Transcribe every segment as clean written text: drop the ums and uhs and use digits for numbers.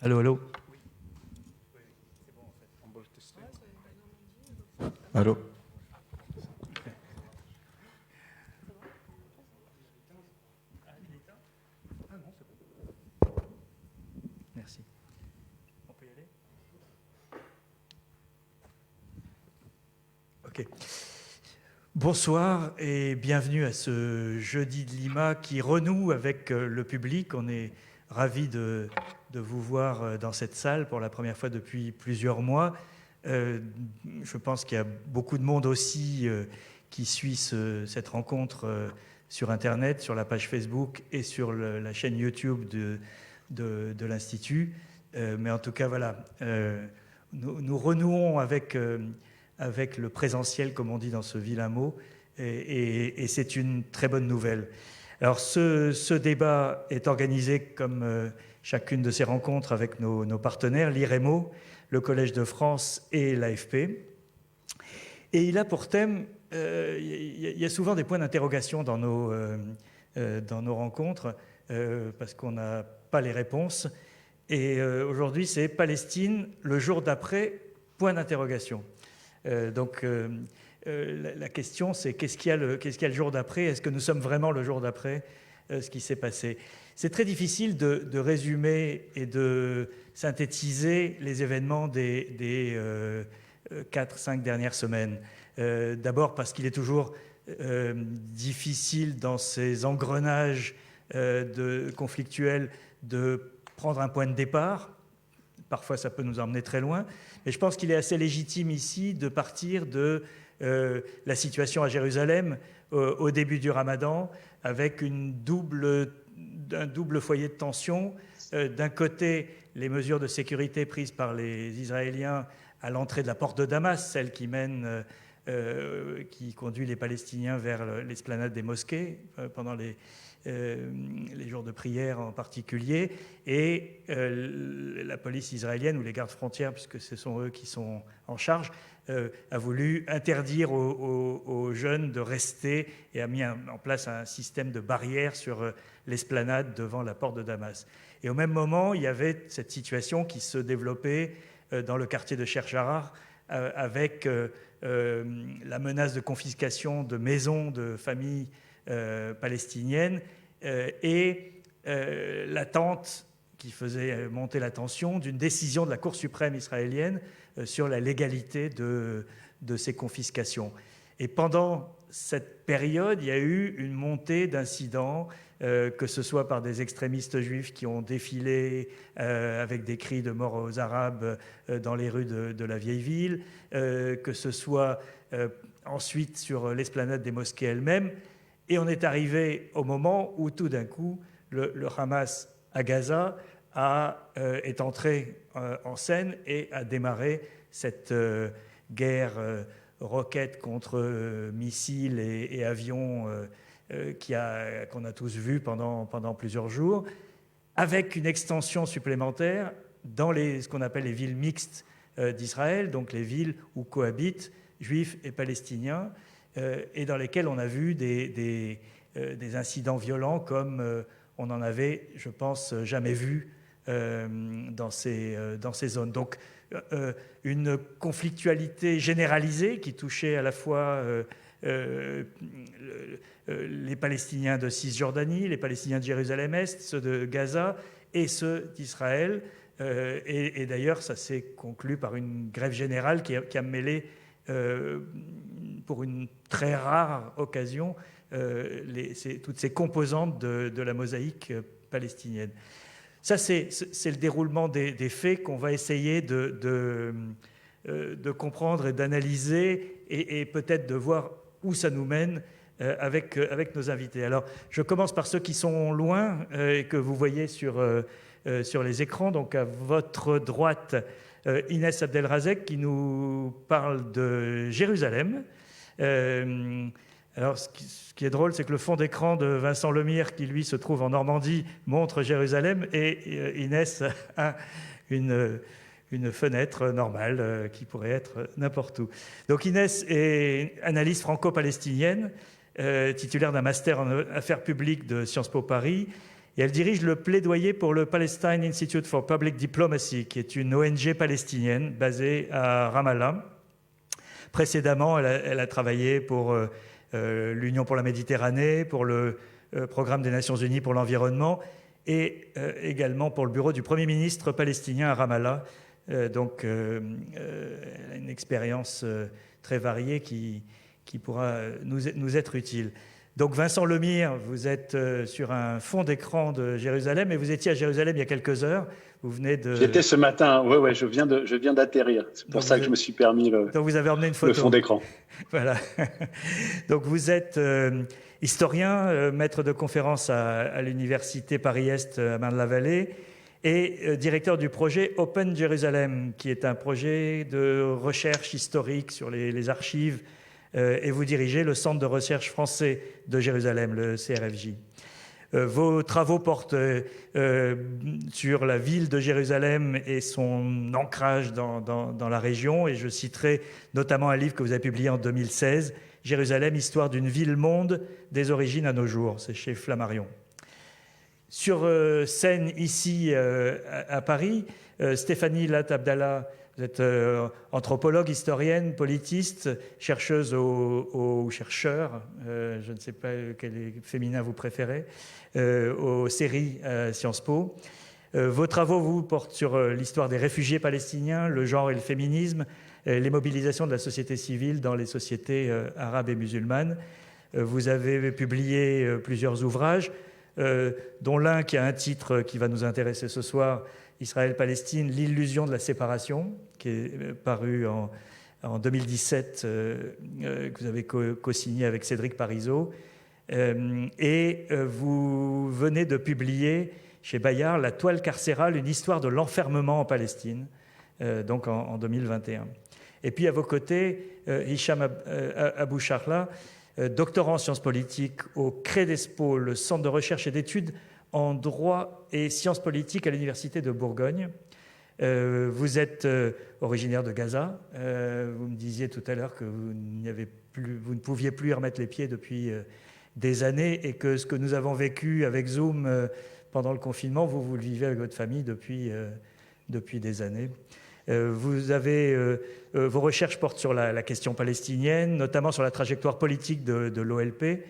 Allô, allô. Allô. Merci. On peut y aller ? Ok. Bonsoir et bienvenue à ce Jeudi de Lima qui renoue avec le public. On est ravis de vous voir dans cette salle pour la première fois depuis plusieurs mois. Je pense qu'il y a beaucoup de monde aussi qui suit cette rencontre sur Internet, sur la page Facebook et sur la chaîne YouTube de l'Institut. Mais en tout cas, voilà, nous renouons avec le présentiel, comme on dit dans ce vilain mot, et c'est une très bonne nouvelle. Alors, ce débat est organisé comme chacune de ces rencontres avec nos partenaires, l'IREMO, le Collège de France et l'AFP. Et il a pour thème, il y a souvent des points d'interrogation dans nos rencontres, parce qu'on n'a pas les réponses. Et aujourd'hui, c'est Palestine, le jour d'après, point d'interrogation. Donc, la question, c'est qu'est-ce qu'il y a le jour d'après ? Est-ce que nous sommes vraiment le jour d'après ce qui s'est passé ? C'est très difficile de résumer et de synthétiser les événements des 4-5 dernières semaines. D'abord parce qu'il est toujours difficile dans ces engrenages conflictuels de prendre un point de départ. Parfois, ça peut nous emmener très loin. Mais je pense qu'il est assez légitime ici de partir de la situation à Jérusalem au début du Ramadan, avec un double foyer de tension. D'un côté, les mesures de sécurité prises par les Israéliens à l'entrée de la porte de Damas, celle qui conduit les Palestiniens vers l'esplanade des mosquées pendant les jours de prière en particulier, et la police israélienne ou les gardes frontières, puisque ce sont eux qui sont en charge, a voulu interdire aux jeunes de rester et a mis en place un système de barrières sur l'esplanade devant la porte de Damas. Et au même moment, il y avait cette situation qui se développait dans le quartier de Sheikh Jarrah avec la menace de confiscation de maisons de familles palestiniennes et l'attente qui faisait monter la tension d'une décision de la Cour suprême israélienne sur la légalité de ces confiscations. Et pendant cette période, il y a eu une montée d'incidents, que ce soit par des extrémistes juifs qui ont défilé avec des cris de mort aux Arabes dans les rues de la vieille ville, que ce soit ensuite sur l'esplanade des mosquées elles-mêmes. Et on est arrivé au moment où tout d'un coup, le Hamas à Gaza est entré en scène et a démarré cette guerre roquettes contre missiles et avions qu'on a tous vus pendant plusieurs jours, avec une extension supplémentaire dans ce qu'on appelle les villes mixtes d'Israël, donc les villes où cohabitent juifs et palestiniens, et dans lesquelles on a vu des incidents violents comme on n'en avait, je pense, jamais vu dans ces zones. Donc, une conflictualité généralisée qui touchait à la fois les Palestiniens de Cisjordanie, les Palestiniens de Jérusalem-Est, ceux de Gaza et ceux d'Israël. Et d'ailleurs, ça s'est conclu par une grève générale qui a mêlé, pour une très rare occasion, toutes ces composantes de la mosaïque palestinienne. Ça, c'est le déroulement des faits qu'on va essayer de comprendre et d'analyser et peut-être de voir où ça nous mène avec nos invités. Alors, je commence par ceux qui sont loin et que vous voyez sur les écrans. Donc, à votre droite, Inès Abdelrazek qui nous parle de Jérusalem. Alors, ce qui est drôle, c'est que le fond d'écran de Vincent Lemire, qui lui se trouve en Normandie, montre Jérusalem, et Inès a une fenêtre normale qui pourrait être n'importe où. Donc Inès est analyste franco-palestinienne, titulaire d'un master en affaires publiques de Sciences Po Paris, Et elle dirige le plaidoyer pour le Palestine Institute for Public Diplomacy, qui est une ONG palestinienne basée à Ramallah. Précédemment, elle a travaillé pour l'Union pour la Méditerranée, pour le Programme des Nations Unies pour l'environnement et également pour le bureau du Premier ministre palestinien à Ramallah. Donc, elle a une expérience très variée qui pourra nous être utile. Donc, Vincent Lemire, vous êtes sur un fond d'écran de Jérusalem, et vous étiez à Jérusalem il y a quelques heures. Vous venez de... J'étais ce matin, ouais, je viens d'atterrir. C'est pour ça que je me suis permis donc vous avez emmené une photo. Le fond d'écran. Voilà. Donc, vous êtes historien, maître de conférences à l'université Paris-Est à Marne-la-Vallée et directeur du projet Open Jérusalem, qui est un projet de recherche historique sur les archives, et vous dirigez le Centre de recherche français de Jérusalem, le CRFJ. Vos travaux portent sur la ville de Jérusalem et son ancrage dans la région, et je citerai notamment un livre que vous avez publié en 2016, Jérusalem, histoire d'une ville-monde des origines à nos jours. C'est chez Flammarion. Sur scène ici à Paris, Stéphanie Latt Abdallah, vous êtes anthropologue, historienne, politiste, chercheuse ou chercheur, je ne sais pas quel féminin vous préférez, aux séries Sciences Po. Vos travaux vous portent sur l'histoire des réfugiés palestiniens, le genre et le féminisme, les mobilisations de la société civile dans les sociétés arabes et musulmanes. Vous avez publié plusieurs ouvrages, dont l'un qui a un titre qui va nous intéresser ce soir, Israël-Palestine, l'illusion de la séparation, qui est paru en 2017, que vous avez co-signé avec Cédric Parizeau. Et vous venez de publier chez Bayard La toile carcérale, une histoire de l'enfermement en Palestine, donc en 2021. Et puis à vos côtés, Hicham Abou Sharla, doctorant en sciences politiques au CREDESPO, le Centre de recherche et d'études en droit et sciences politiques à l'Université de Bourgogne. Vous êtes originaire de Gaza. Vous me disiez tout à l'heure que vous ne pouviez plus y remettre les pieds depuis des années, et que ce que nous avons vécu avec Zoom pendant le confinement, vous le vivez avec votre famille depuis des années. Vos recherches portent sur la question palestinienne, notamment sur la trajectoire politique de l'OLP,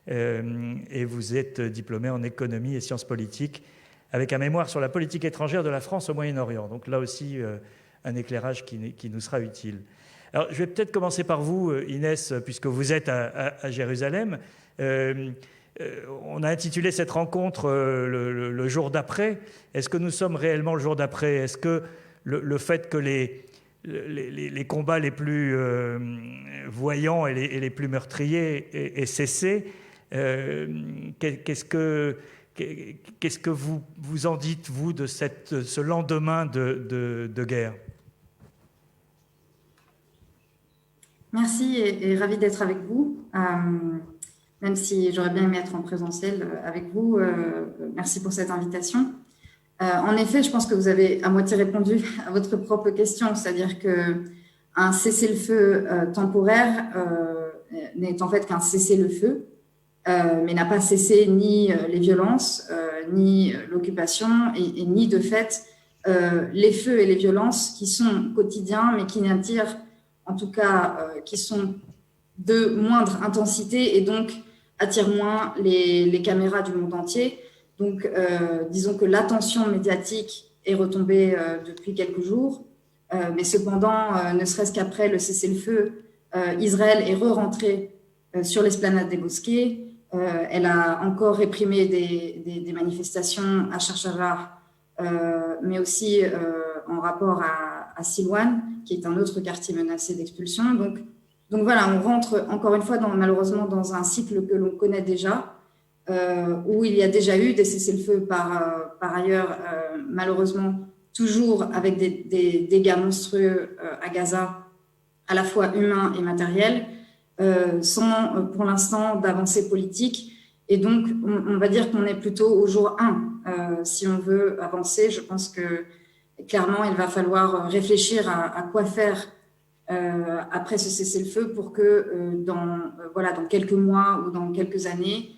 et vous êtes diplômé en économie et sciences politiques avec un mémoire sur la politique étrangère de la France au Moyen-Orient. Donc là aussi, un éclairage qui nous sera utile. Alors, je vais peut-être commencer par vous, Inès, puisque vous êtes à Jérusalem. On a intitulé cette rencontre le jour d'après. Est-ce que nous sommes réellement le jour d'après? Est-ce que le fait que les combats les plus voyants et les plus meurtriers aient cessé, qu'est-ce que vous en dites, vous, de ce lendemain de guerre? Merci et ravie d'être avec vous. Même si j'aurais bien aimé être en présentiel avec vous, merci pour cette invitation. En effet, je pense que vous avez à moitié répondu à votre propre question, c'est-à-dire qu'un cessez-le-feu temporaire n'est en fait qu'un cessez-le-feu, mais n'a pas cessé ni les violences, ni l'occupation, et ni de fait les feux et les violences qui sont quotidiens, mais qui n'attirent, en tout cas, qui sont de moindre intensité et donc attirent moins les caméras du monde entier. Donc, disons que l'attention médiatique est retombée depuis quelques jours, mais cependant, ne serait-ce qu'après le cessez-le-feu, Israël est re-rentré sur l'esplanade des mosquées. Elle a encore réprimé des manifestations à Charchara, mais aussi en rapport à Silwan, qui est un autre quartier menacé d'expulsion. Donc voilà, on rentre encore une fois malheureusement dans un cycle que l'on connaît déjà, où il y a déjà eu des cessez-le-feu par ailleurs, malheureusement, toujours avec des dégâts monstrueux à Gaza, à la fois humains et matériels, sans pour l'instant d'avancée politique. Et donc, on va dire qu'on est plutôt au jour 1. Si on veut avancer, je pense que clairement, il va falloir réfléchir à quoi faire après ce cessez-le-feu pour que dans quelques mois ou dans quelques années,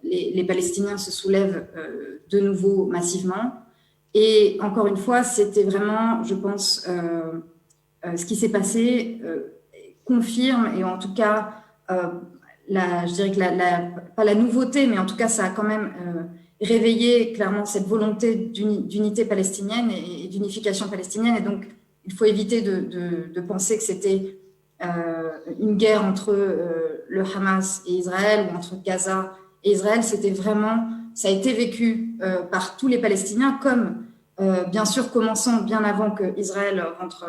les Palestiniens se soulèvent de nouveau massivement. Et encore une fois, c'était vraiment, je pense, ce qui s'est passé confirme, et en tout cas, je dirais que pas la nouveauté, mais en tout cas, ça a quand même réveillé clairement cette volonté d'unité palestinienne et d'unification palestinienne. Et donc, il faut éviter de penser que c'était une guerre entre le Hamas et Israël ou entre Gaza et Israël. C'était vraiment, ça a été vécu par tous les Palestiniens comme, bien sûr, commençant bien avant que Israël rentre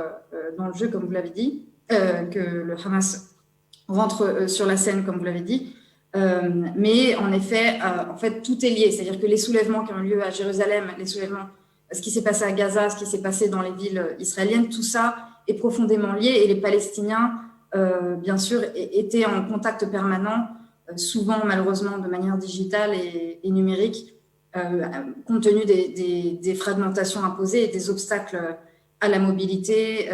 dans le jeu, comme vous l'avez dit, que le Hamas rentre sur la scène, comme vous l'avez dit. Mais en effet, en fait, tout est lié. C'est-à-dire que les soulèvements qui ont eu lieu à Jérusalem, les soulèvements, ce qui s'est passé à Gaza, ce qui s'est passé dans les villes israéliennes, tout ça est profondément lié. Et les Palestiniens, bien sûr, étaient en contact permanent, souvent malheureusement de manière digitale et numérique, compte tenu des fragmentations imposées et des obstacles à la mobilité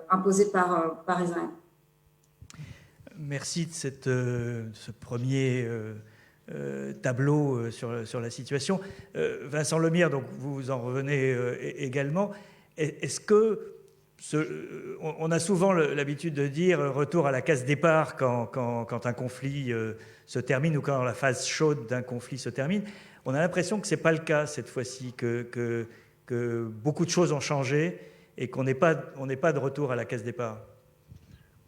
imposés par Israël. Merci de ce premier tableau sur la situation. Vincent Lemire, donc vous en revenez également. Est-ce que on a souvent l'habitude de dire retour à la case départ quand un conflit se termine ou quand la phase chaude d'un conflit se termine. On a l'impression que ce n'est pas le cas cette fois-ci, que beaucoup de choses ont changé et qu'on n'est pas de retour à la case départ.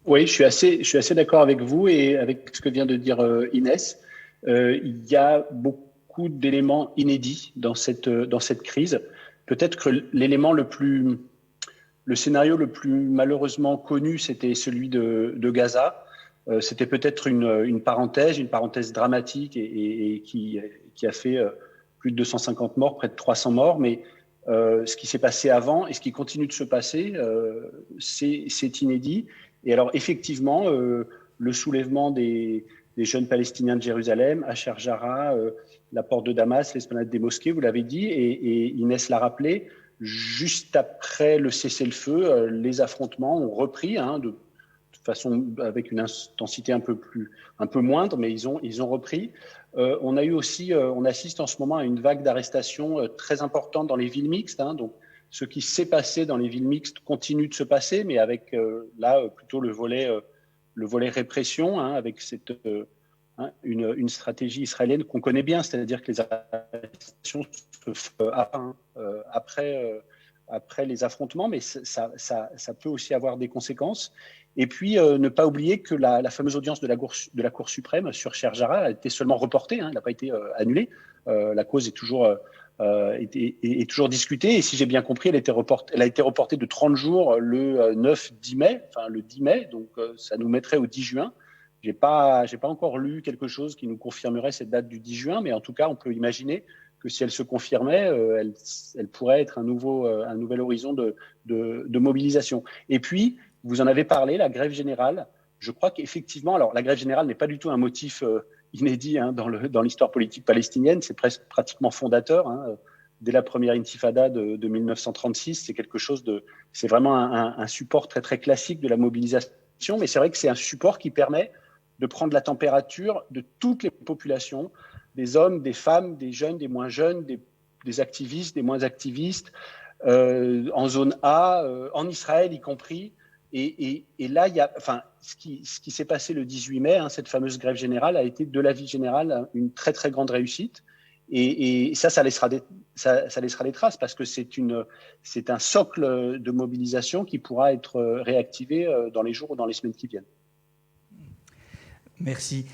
Oui, je suis assez d'accord avec vous et avec ce que vient de dire Inès. Il y a beaucoup d'éléments inédits dans cette crise. Peut-être que le scénario le plus malheureusement connu, c'était celui de Gaza. C'était peut-être une parenthèse dramatique et qui a fait plus de 250 morts, près de 300 morts. Mais ce qui s'est passé avant et ce qui continue de se passer, c'est inédit. Et alors, effectivement, le soulèvement des jeunes Palestiniens de Jérusalem, Asher Jara, la porte de Damas, l'esplanade des mosquées, vous l'avez dit, et Inès l'a rappelé, juste après le cessez-le-feu, les affrontements ont repris, de toute façon avec une intensité un peu moindre, mais ils ont repris. On a eu aussi, on assiste en ce moment à une vague d'arrestations très importante dans les villes mixtes, donc ce qui s'est passé dans les villes mixtes continue de se passer, mais avec là plutôt le volet répression, avec une stratégie israélienne qu'on connaît bien, c'est-à-dire que les arrestations se font après les affrontements, mais ça peut aussi avoir des conséquences. Et puis, ne pas oublier que la fameuse audience de la Cour suprême sur Asher Jara a été seulement reportée, elle n'a pas été annulée. La cause est toujours discutée, et si j'ai bien compris, elle a été reportée de 30 jours le 9-10 mai, enfin le 10 mai, donc ça nous mettrait au 10 juin. J'ai pas encore lu quelque chose qui nous confirmerait cette date du 10 juin, mais en tout cas, on peut imaginer que si elle se confirmait, elle pourrait être un nouvel horizon de mobilisation. Et puis, vous en avez parlé, la grève générale. Je crois qu'effectivement, alors la grève générale n'est pas du tout un motif inédit dans l'histoire politique palestinienne, c'est pratiquement fondateur. Dès la première intifada de 1936, c'est vraiment un support très très classique de la mobilisation, mais c'est vrai que c'est un support qui permet de prendre la température de toutes les populations, des hommes, des femmes, des jeunes, des moins jeunes, des activistes, des moins activistes, en zone A, en Israël y compris. Et là, ce qui s'est passé le 18 mai, cette fameuse grève générale, a été de l'avis général une très très grande réussite. Et ça laissera des traces parce que c'est un socle de mobilisation qui pourra être réactivé dans les jours ou dans les semaines qui viennent. Merci.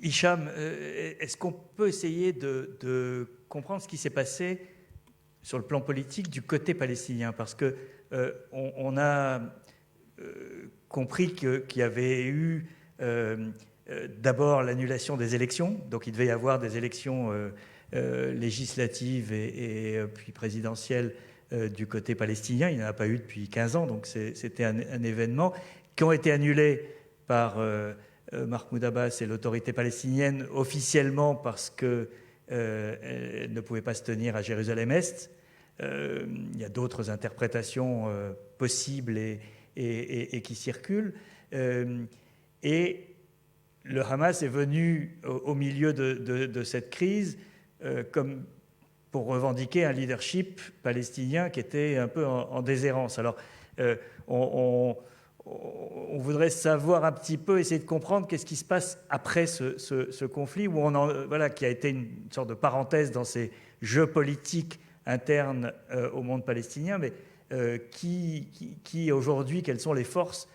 Hicham, est-ce qu'on peut essayer de comprendre ce qui s'est passé sur le plan politique du côté palestinien? Parce que on a compris qu'il y avait eu d'abord l'annulation des élections, donc il devait y avoir des élections législatives et puis présidentielles du côté palestinien. Il n'y en a pas eu depuis 15 ans, donc c'était un événement qui ont été annulés par Mahmoud Abbas et l'autorité palestinienne officiellement parce qu'elle ne pouvait pas se tenir à Jérusalem-Est. Il y a d'autres interprétations possibles et qui circulent. Et le Hamas est venu au milieu de cette crise comme pour revendiquer un leadership palestinien qui était un peu en déshérence. Alors, on voudrait savoir un petit peu, essayer de comprendre qu'est-ce qui se passe après ce conflit, où qui a été une sorte de parenthèse dans ces jeux politiques internes au monde palestinien, mais qui aujourd'hui, quelles sont les forces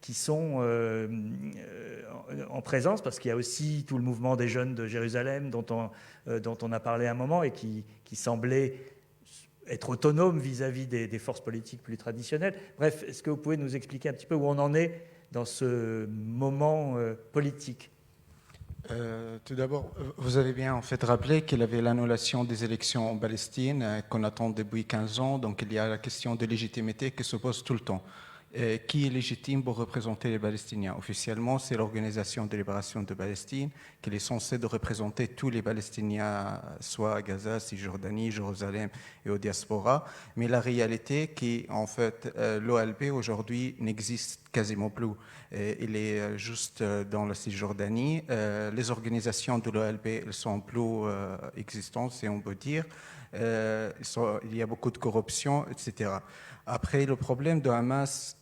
qui sont en présence, parce qu'il y a aussi tout le mouvement des jeunes de Jérusalem dont on a parlé un moment et qui semblait être autonome vis-à-vis des forces politiques plus traditionnelles. Bref, est-ce que vous pouvez nous expliquer un petit peu où on en est dans ce moment politique ? Tout d'abord, vous avez bien en fait rappelé qu'il y avait l'annulation des élections en Palestine qu'on attend depuis 15 ans, donc il y a la question de légitimité qui se pose tout le temps. Qui est légitime pour représenter les Palestiniens? Officiellement, c'est l'Organisation de libération de Palestine qui est censée de représenter tous les Palestiniens, soit à Gaza, Cisjordanie, Jérusalem et aux diasporas. Mais la réalité, qui en fait, l'OLP aujourd'hui n'existe quasiment plus. Il est juste dans la Cisjordanie. Les organisations de l'OLP, elles sont plus existantes, si on peut dire. Il y a beaucoup de corruption, etc. Après, le problème de Hamas,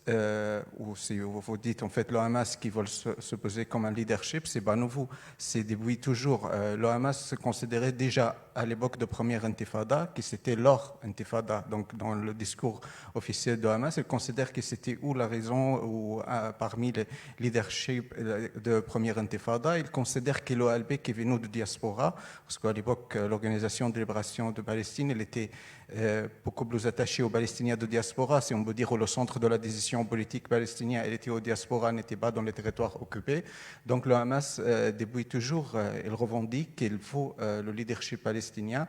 ou si vous dites en fait le Hamas qui veut se poser comme un leadership, c'est pas nouveau. C'est depuis toujours. Le Hamas se considérait déjà à l'époque de première intifada, que c'était leur intifada. Donc, dans le discours officiel de Hamas, ils considèrent que c'était ou la raison ou parmi les leaderships de première intifada. Ils considèrent que l'OLP qui est venu de diaspora, parce qu'à l'époque, l'Organisation de libération de Palestine, elle était beaucoup plus attachée aux Palestiniens de diaspora, si on peut dire, au centre de la décision politique palestinienne, elle était aux diaspora, n'était pas dans les territoires occupés. Donc le Hamas, depuis toujours, il revendique qu'il faut le leadership palestinien,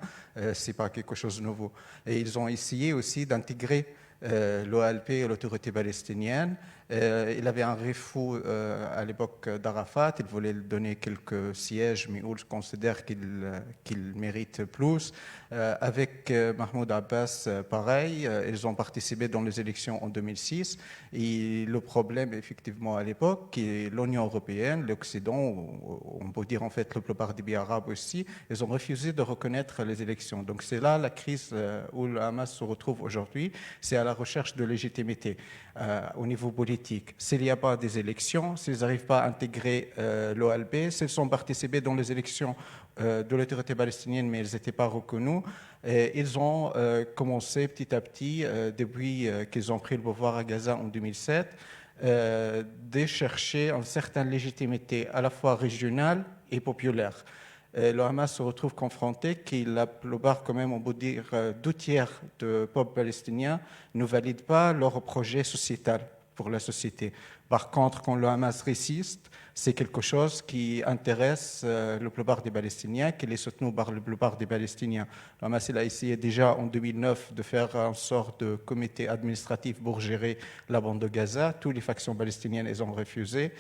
c'est pas quelque chose de nouveau. Et ils ont essayé aussi d'intégrer l'OLP et l'autorité palestinienne. Il avait un refus à l'époque d'Arafat, il voulait lui donner quelques sièges, mais il considère qu'il mérite plus. Avec Mahmoud Abbas, pareil, ils ont participé dans les élections en 2006. Et le problème, effectivement, à l'époque, que l'Union européenne, l'Occident, on peut dire en fait la plupart des pays arabes aussi, ils ont refusé de reconnaître les élections. Donc c'est là la crise où le Hamas se retrouve aujourd'hui, c'est à la recherche de légitimité au niveau politique. S'il n'y a pas des élections, s'ils n'arrivent pas à intégrer l'OLP, s'ils ont participé dans les élections de l'autorité palestinienne, mais ils n'étaient pas reconnus, ils ont commencé petit à petit, depuis qu'ils ont pris le pouvoir à Gaza en 2007, de chercher une certaine légitimité à la fois régionale et populaire. Le Hamas se retrouve confronté que la plupart, quand même, on peut dire 2/3 du peuple palestinien ne valident pas leur projet sociétal pour la société. Par contre, quand le Hamas résiste, c'est quelque chose qui intéresse la plupart des Palestiniens, qui est soutenu par la plupart des Palestiniens. Le Hamas il a essayé déjà en 2009 de faire une sorte de comité administratif pour gérer la bande de Gaza. Toutes les factions palestiniennes, elles ont refusé.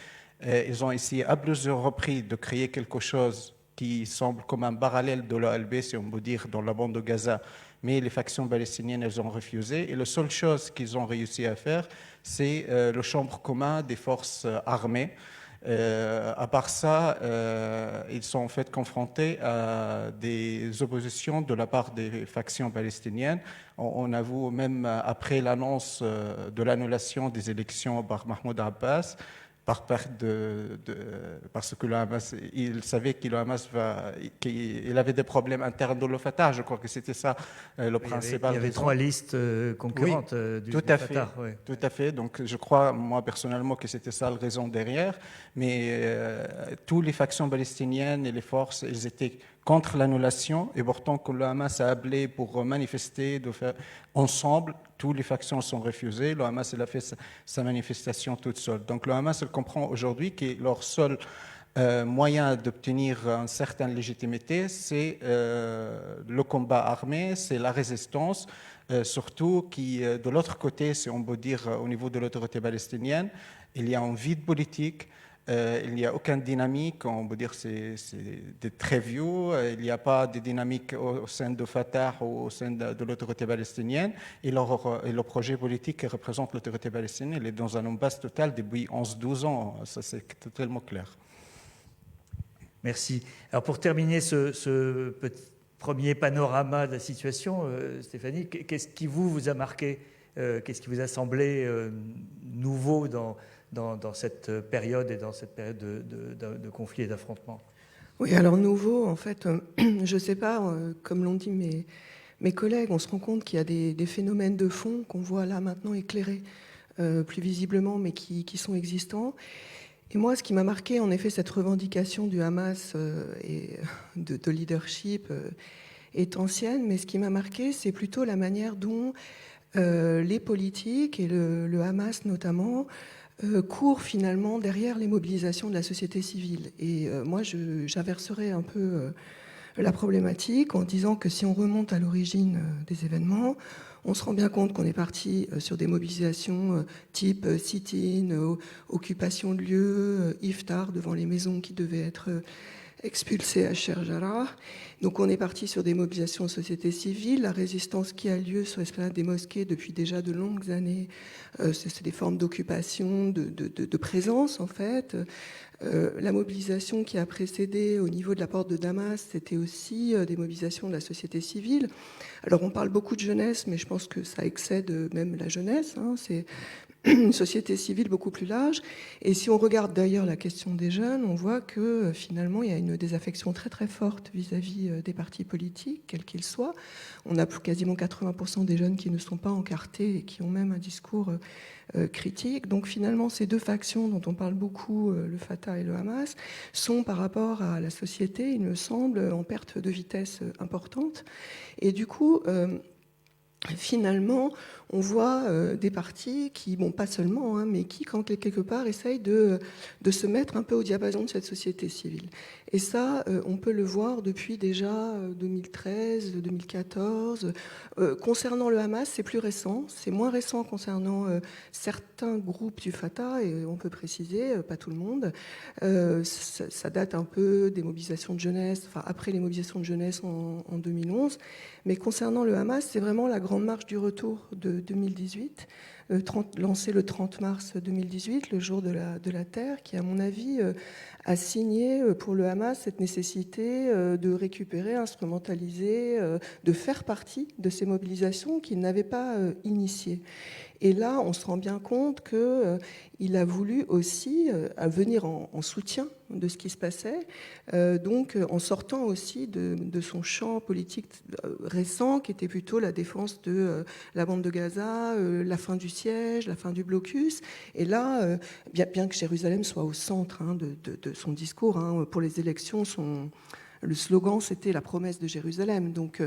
Ils ont essayé à plusieurs reprises de créer quelque chose qui semble comme un parallèle de l'OLP, si on peut dire, dans la bande de Gaza. Mais les factions palestiniennes, elles ont refusé. Et la seule chose qu'ils ont réussi à faire, c'est le chambre commun des forces armées. À part ça, ils sont en fait confrontés à des oppositions de la part des factions palestiniennes. On avoue même après l'annonce de l'annulation des élections par Mahmoud Abbas, par perte parce que le Hamas, il savait que le Hamas qu'il avait des problèmes internes dans le Fatah. Je crois que c'était ça le principal. Il y avait 3 listes concurrentes du Fatah. Oui. Tout à fait. Donc je crois, moi personnellement, que c'était ça la raison derrière. Mais toutes les factions palestiniennes et les forces, elles étaient contre l'annulation, et pourtant que le Hamas a appelé pour manifester, de faire ensemble, toutes les factions sont refusées. Le Hamas il a fait sa manifestation toute seule. Donc le Hamas il comprend aujourd'hui que leur seul moyen d'obtenir une certaine légitimité, c'est le combat armé, c'est la résistance, surtout qui, de l'autre côté, si on peut dire au niveau de l'autorité palestinienne, il y a un vide politique. Il n'y a aucune dynamique, on peut dire c'est très vieux, il n'y a pas de dynamique au sein de Fatah ou au sein de l'autorité palestinienne, et le projet politique qui représente l'autorité palestinienne, il est dans un impasse total depuis 11-12 ans, ça c'est totalement clair. Merci. Alors pour terminer ce petit premier panorama de la situation, Stéphanie, qu'est-ce qui vous a marqué, qu'est-ce qui vous a semblé nouveau dans cette période et dans cette période de conflit et d'affrontement? Oui, alors nouveau, en fait, je ne sais pas, comme l'ont dit mes collègues, on se rend compte qu'il y a des phénomènes de fond qu'on voit là maintenant éclairés plus visiblement, mais qui sont existants. Et moi, ce qui m'a marqué, en effet, cette revendication du Hamas et de leadership est ancienne, mais ce qui m'a marqué, c'est plutôt la manière dont les politiques, et le Hamas notamment, courent finalement derrière les mobilisations de la société civile. Et moi, j'inverserais un peu la problématique en disant que si on remonte à l'origine des événements, on se rend bien compte qu'on est parti sur des mobilisations type sit-in, occupation de lieux, iftar devant les maisons qui devaient être expulsées à Sherjara. Donc on est parti sur des mobilisations de société civile, la résistance qui a lieu sur l'esplanade des mosquées depuis déjà de longues années, c'est des formes d'occupation, de présence en fait. La mobilisation qui a précédé au niveau de la porte de Damas, c'était aussi des mobilisations de la société civile. Alors on parle beaucoup de jeunesse, mais je pense que ça excède même la jeunesse. C'est une société civile beaucoup plus large. Et si on regarde d'ailleurs la question des jeunes, on voit que finalement il y a une désaffection très très forte vis-à-vis des partis politiques, quels qu'ils soient. On a quasiment 80% des jeunes qui ne sont pas encartés et qui ont même un discours critique. Donc finalement, ces deux factions dont on parle beaucoup, le Fatah et le Hamas, sont par rapport à la société, il me semble, en perte de vitesse importante. Et du coup, finalement, on voit des partis qui, bon, pas seulement, mais qui, quand quelque part, essayent de se mettre un peu au diapason de cette société civile. Et ça, on peut le voir depuis déjà 2013, 2014. Concernant le Hamas, c'est plus récent. C'est moins récent concernant certains groupes du Fatah, et on peut préciser, pas tout le monde. Ça date un peu des mobilisations de jeunesse, enfin après les mobilisations de jeunesse en 2011. Mais concernant le Hamas, c'est vraiment la grande marche du retour de 2018, lancée le 30 mars 2018, le jour de la Terre, qui, à mon avis, a signé pour le Hamas cette nécessité de récupérer, instrumentaliser, de faire partie de ces mobilisations qu'il n'avait pas initiées. Et là, on se rend bien compte qu'il a voulu aussi venir en soutien de ce qui se passait, donc en sortant aussi de son champ politique récent, qui était plutôt la défense de la bande de Gaza, la fin du siège, la fin du blocus. Et là, bien que Jérusalem soit au centre de son discours, pour les élections, le slogan, c'était la promesse de Jérusalem. Donc,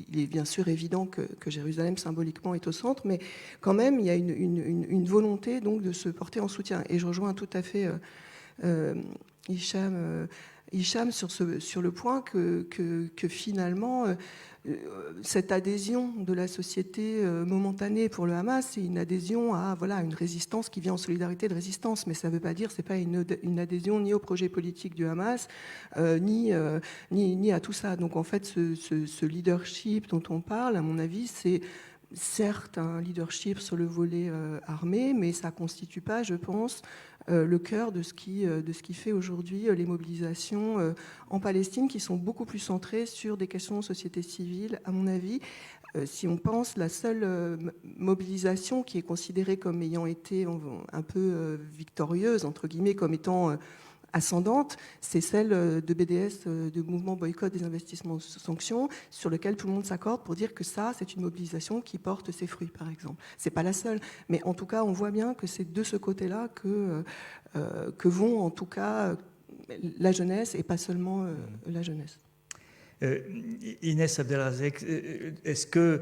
il est bien sûr évident que Jérusalem, symboliquement, est au centre, mais quand même, il y a une volonté donc, de se porter en soutien. Et je rejoins tout à fait Hicham sur le point que finalement, cette adhésion de la société momentanée pour le Hamas, c'est une adhésion à une résistance qui vient en solidarité de résistance, mais ça ne veut pas dire, c'est pas une adhésion ni au projet politique du Hamas, ni à tout ça. Donc en fait, ce leadership dont on parle, à mon avis, c'est certes un leadership sur le volet armé, mais ça ne constitue pas, je pense, le cœur de ce qui fait aujourd'hui les mobilisations en Palestine, qui sont beaucoup plus centrées sur des questions de société civile, à mon avis. Si on pense, la seule mobilisation qui est considérée comme ayant été un peu victorieuse, entre guillemets, comme étant ascendante, c'est celle de BDS, de Mouvement Boycott des Investissements Sanctions, sur lequel tout le monde s'accorde pour dire que ça, c'est une mobilisation qui porte ses fruits, par exemple. C'est pas la seule, mais en tout cas, on voit bien que c'est de ce côté-là que vont, en tout cas, la jeunesse, et pas seulement la jeunesse. Inès Abdelrazek, est-ce que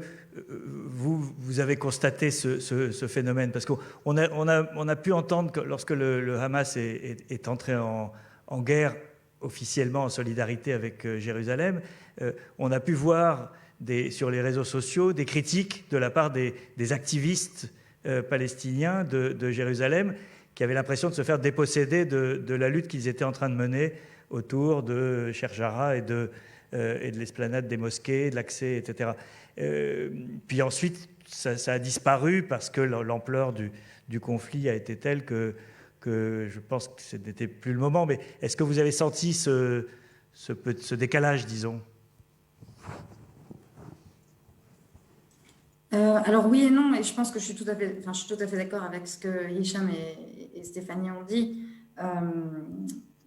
vous avez constaté ce phénomène? Parce qu'on a pu entendre que lorsque le Hamas est entré en guerre officiellement en solidarité avec Jérusalem, on a pu voir sur les réseaux sociaux des critiques de la part des activistes palestiniens de Jérusalem qui avaient l'impression de se faire déposséder de la lutte qu'ils étaient en train de mener autour de Sherjara et de l'esplanade des mosquées, de l'accès, etc. Puis ensuite, ça a disparu parce que l'ampleur du conflit a été telle que que je pense que ce n'était plus le moment. Mais est-ce que vous avez senti ce décalage, disons ? Alors oui et non, et je pense que je suis tout à fait d'accord avec ce que Hicham et Stéphanie ont dit.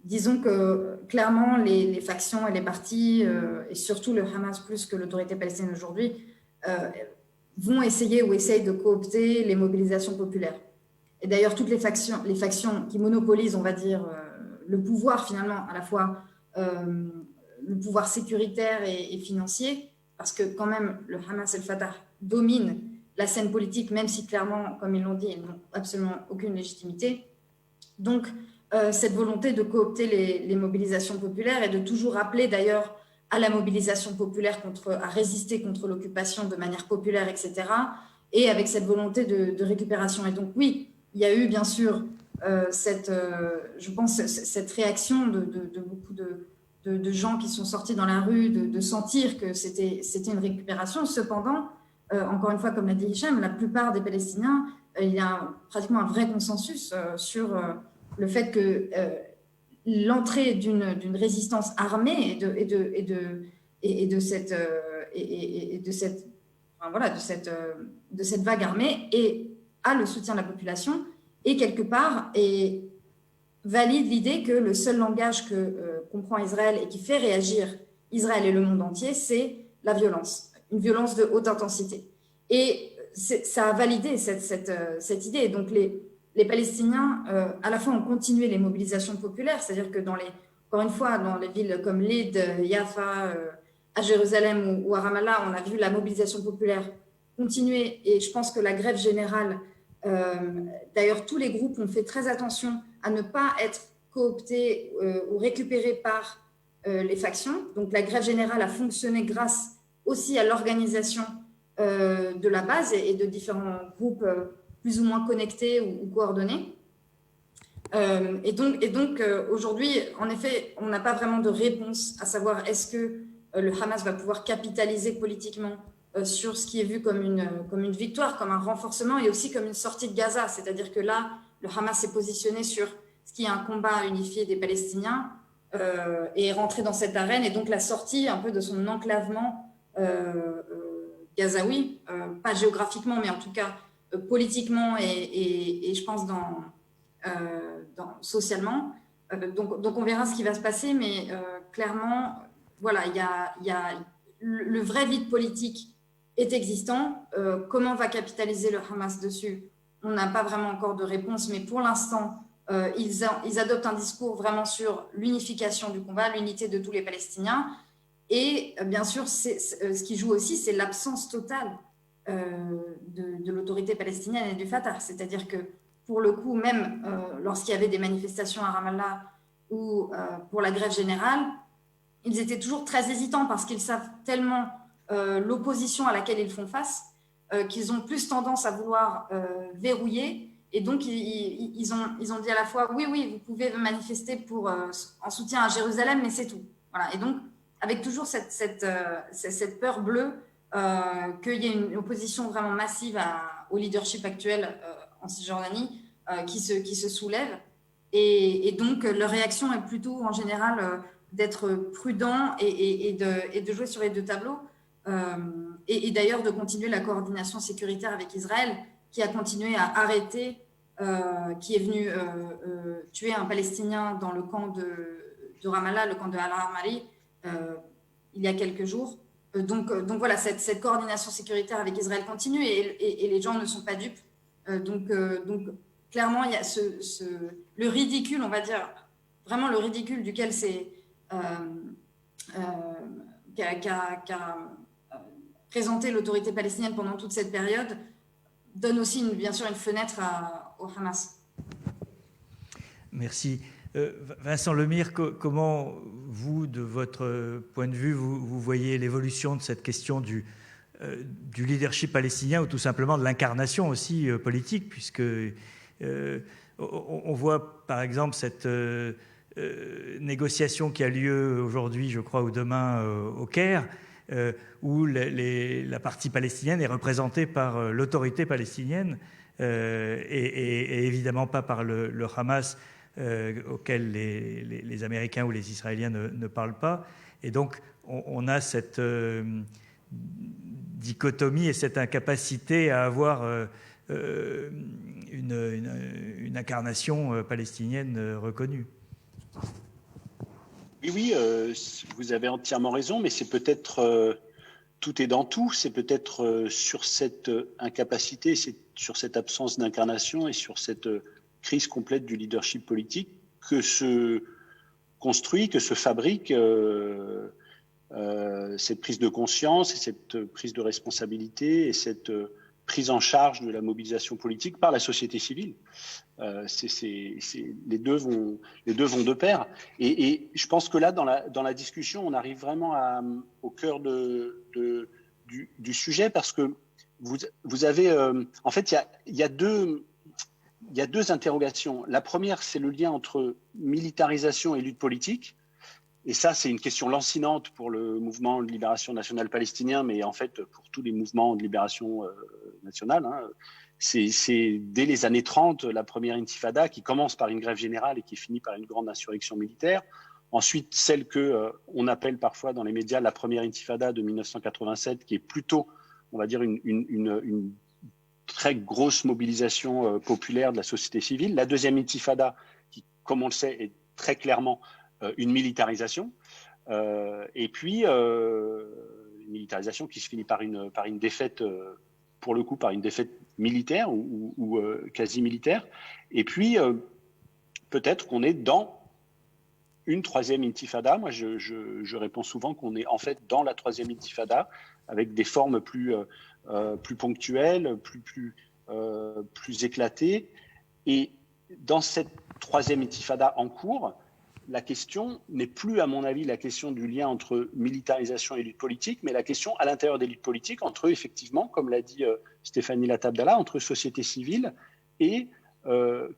Disons que clairement les factions et les partis, et surtout le Hamas plus que l'autorité palestinienne aujourd'hui, vont essayer ou essayent de coopter les mobilisations populaires. Et d'ailleurs, toutes les factions qui monopolisent, on va dire, le pouvoir finalement, à la fois le pouvoir sécuritaire et financier, parce que quand même le Hamas et le Fatah dominent la scène politique, même si clairement, comme ils l'ont dit, ils n'ont absolument aucune légitimité. Donc, cette volonté de coopter les mobilisations populaires et de toujours appeler d'ailleurs à la mobilisation populaire, à résister contre l'occupation de manière populaire, etc. Et avec cette volonté de récupération. Et donc oui, il y a eu bien sûr je pense, cette réaction de beaucoup de gens qui sont sortis dans la rue, de sentir que c'était une récupération. Cependant, encore une fois, comme l'a dit Hicham, la plupart des Palestiniens, il y a pratiquement un vrai consensus sur le fait que l'entrée d'une résistance armée de cette vague armée et a le soutien de la population et quelque part valide l'idée que le seul langage que comprend Israël et qui fait réagir Israël et le monde entier, c'est la violence, une violence de haute intensité. Et ça a validé cette idée. Et donc les Palestiniens, à la fois, ont continué les mobilisations populaires, c'est-à-dire que encore une fois, dans les villes comme Lyd, Yafa, à Jérusalem ou à Ramallah, on a vu la mobilisation populaire continuer. Et je pense que la grève générale, d'ailleurs, tous les groupes ont fait très attention à ne pas être cooptés ou récupérés par les factions. Donc la grève générale a fonctionné grâce aussi à l'organisation de la base et de différents groupes plus ou moins connectés ou coordonnés. Et donc aujourd'hui, en effet, on n'a pas vraiment de réponse à savoir est-ce que le Hamas va pouvoir capitaliser politiquement sur ce qui est vu comme une victoire, comme un renforcement et aussi comme une sortie de Gaza. C'est-à-dire que là, le Hamas s'est positionné sur ce qui est un combat unifié des Palestiniens et est rentré dans cette arène. Et donc la sortie un peu de son enclavement gazaoui, pas géographiquement, mais en tout cas politiquement et je pense socialement. Donc on verra ce qui va se passer, mais clairement, voilà, il y a le vrai vide politique est existant. Comment va capitaliser le Hamas dessus? On n'a pas vraiment encore de réponse, mais pour l'instant, ils adoptent un discours vraiment sur l'unification du combat, l'unité de tous les Palestiniens. Et bien sûr, ce qui joue aussi, c'est l'absence totale de l'autorité palestinienne et du Fatah. C'est-à-dire que, pour le coup, même lorsqu'il y avait des manifestations à Ramallah ou pour la grève générale, ils étaient toujours très hésitants parce qu'ils savent tellement l'opposition à laquelle ils font face qu'ils ont plus tendance à vouloir verrouiller. Et donc, ils ont dit à la fois, oui, vous pouvez manifester en soutien à Jérusalem, mais c'est tout. Voilà. Et donc, avec toujours cette peur bleue qu'il y ait une opposition vraiment massive au leadership actuel en Cisjordanie qui se soulève. Et donc, leur réaction est plutôt, en général, d'être prudent et de jouer sur les deux tableaux. Et d'ailleurs, de continuer la coordination sécuritaire avec Israël, qui a continué à arrêter, qui est venu tuer un Palestinien dans le camp de Ramallah, le camp de Al-Amari, il y a quelques jours. Donc voilà, cette coordination sécuritaire avec Israël continue et les gens ne sont pas dupes. Donc clairement, il y a le ridicule, on va dire, vraiment le ridicule duquel qu'a présenté l'autorité palestinienne pendant toute cette période donne aussi bien sûr une fenêtre au Hamas. Merci. Vincent Lemire, comment vous, de votre point de vue, vous voyez l'évolution de cette question du leadership palestinien ou tout simplement de l'incarnation aussi politique, puisque on voit par exemple cette négociation qui a lieu aujourd'hui, je crois, ou demain au Caire, où la partie palestinienne est représentée par l'autorité palestinienne. et évidemment pas par le Hamas, auquel les Américains ou les Israéliens ne parlent pas. Et donc, on a cette dichotomie et cette incapacité à avoir une incarnation palestinienne reconnue. Oui, vous avez entièrement raison, mais c'est peut-être tout est dans tout. C'est peut-être sur cette incapacité, sur cette absence d'incarnation et sur cette crise complète du leadership politique que se construit, que se fabrique cette prise de conscience et cette prise de responsabilité et cette prise en charge de la mobilisation politique par la société civile. Les deux vont de pair. Et je pense que là, dans la discussion, on arrive vraiment au cœur du sujet, parce que vous avez... en fait, il y a deux interrogations. La première, c'est le lien entre militarisation et lutte politique. Et ça, c'est une question lancinante pour le mouvement de libération nationale palestinien, mais en fait pour tous les mouvements de libération nationale. C'est dès les années 30, la première intifada, qui commence par une grève générale et qui finit par une grande insurrection militaire. Ensuite, celle qu'on appelle parfois dans les médias la première intifada de 1987, qui est plutôt, on va dire, une très grosse mobilisation populaire de la société civile. La deuxième intifada, qui, comme on le sait, est très clairement une militarisation. Et puis, une militarisation qui se finit par une défaite, pour le coup, par une défaite militaire ou quasi militaire. Et puis, peut-être qu'on est dans une troisième intifada. Moi, je réponds souvent qu'on est en fait dans la troisième intifada, avec des formes plus ponctuelles, plus éclatées. Et dans cette troisième intifada en cours, la question n'est plus, à mon avis, la question du lien entre militarisation et lutte politique, mais la question à l'intérieur des luttes politiques entre, effectivement, comme l'a dit Stéphanie Latabdallah, entre société civile et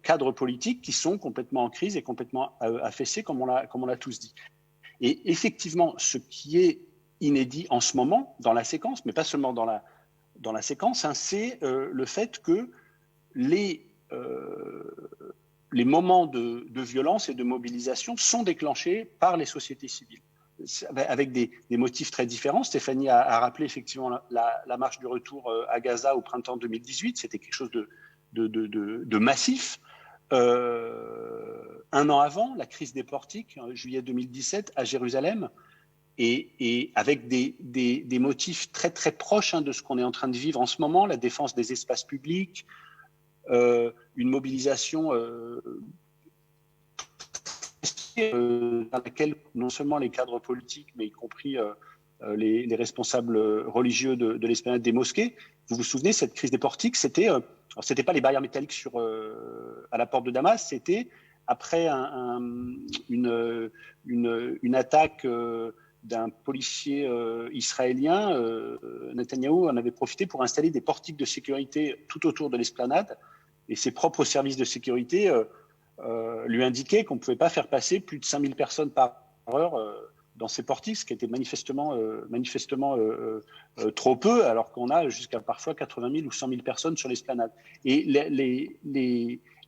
cadres politiques qui sont complètement en crise et complètement affaissés, comme on l'a tous dit. Et effectivement, ce qui est inédit en ce moment dans la séquence, mais pas seulement dans la séquence, c'est le fait que les moments de violence et de mobilisation sont déclenchés par les sociétés civiles, avec des motifs très différents. Stéphanie a rappelé effectivement la marche du retour à Gaza au printemps 2018. C'était quelque chose de massif. Un an avant, la crise des portiques, en juillet 2017, à Jérusalem, et avec des motifs très très proches de ce qu'on est en train de vivre en ce moment, la défense des espaces publics, une mobilisation dans laquelle non seulement les cadres politiques, mais y compris les responsables religieux de l'esplanade des mosquées. Vous vous souvenez, cette crise des portiques, c'était pas les barrières métalliques à la porte de Damas, c'était après une attaque d'un policier israélien. Netanyahou en avait profité pour installer des portiques de sécurité tout autour de l'esplanade, et ses propres services de sécurité lui indiquaient qu'on ne pouvait pas faire passer plus de 5000 personnes par heure dans ces portiques, ce qui était manifestement trop peu, alors qu'on a jusqu'à parfois 80 000 ou 100 000 personnes sur l'esplanade. Et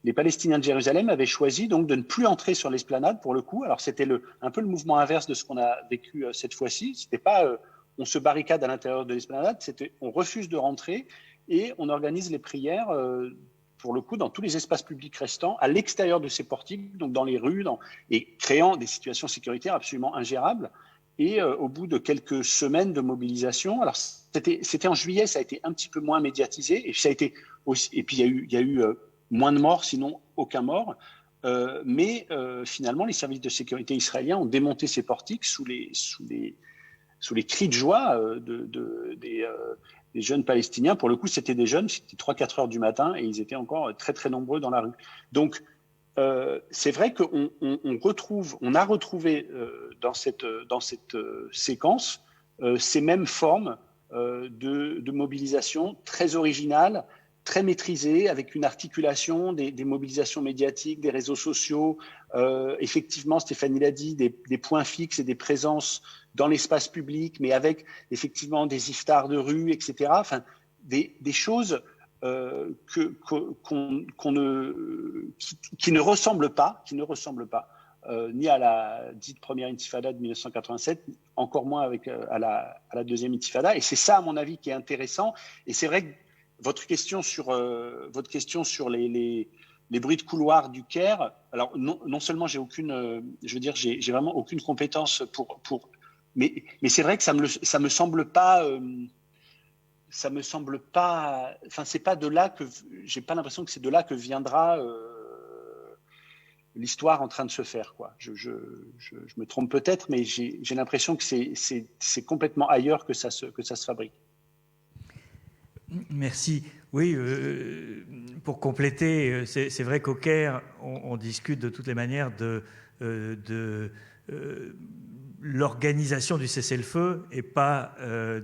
les Palestiniens de Jérusalem avaient choisi donc de ne plus entrer sur l'esplanade pour le coup. Alors c'était un peu le mouvement inverse de ce qu'on a vécu cette fois-ci. C'était pas on se barricade à l'intérieur de l'esplanade, c'était on refuse de rentrer et on organise les prières pour le coup dans tous les espaces publics restants à l'extérieur de ces portiques, donc dans les rues, et créant des situations sécuritaires absolument ingérables. Et au bout de quelques semaines de mobilisation, alors c'était en juillet, ça a été un petit peu moins médiatisé, et ça a été aussi, et puis il y a eu moins de morts, sinon aucun mort. Mais finalement, les services de sécurité israéliens ont démonté ces portiques sous les cris de joie des jeunes Palestiniens. Pour le coup, c'était des jeunes, c'était 3-4 heures du matin, et ils étaient encore très très nombreux dans la rue. Donc, c'est vrai qu'on a retrouvé dans cette séquence ces mêmes formes de mobilisation très originales, très maîtrisées, avec une articulation des mobilisations médiatiques, des réseaux sociaux, effectivement, Stéphanie l'a dit, des points fixes et des présences dans l'espace public, mais avec effectivement des iftars de rue, etc. Enfin, des choses qui ne ressemble pas ni à la dite première intifada de 1987, encore moins à la deuxième intifada. Et c'est ça, à mon avis, qui est intéressant. Et c'est vrai que votre question sur les bruits de couloir du Caire, alors non seulement j'ai vraiment aucune compétence mais c'est vrai que ça me semble pas. Enfin, c'est pas de là que j'ai pas l'impression que c'est de là que viendra l'histoire en train de se faire, quoi. Je me trompe peut-être, mais j'ai l'impression que c'est complètement ailleurs que ça se fabrique. Merci. Oui, pour compléter, c'est vrai qu'au Caire, on discute de toutes les manières de l'organisation du cessez-le-feu et pas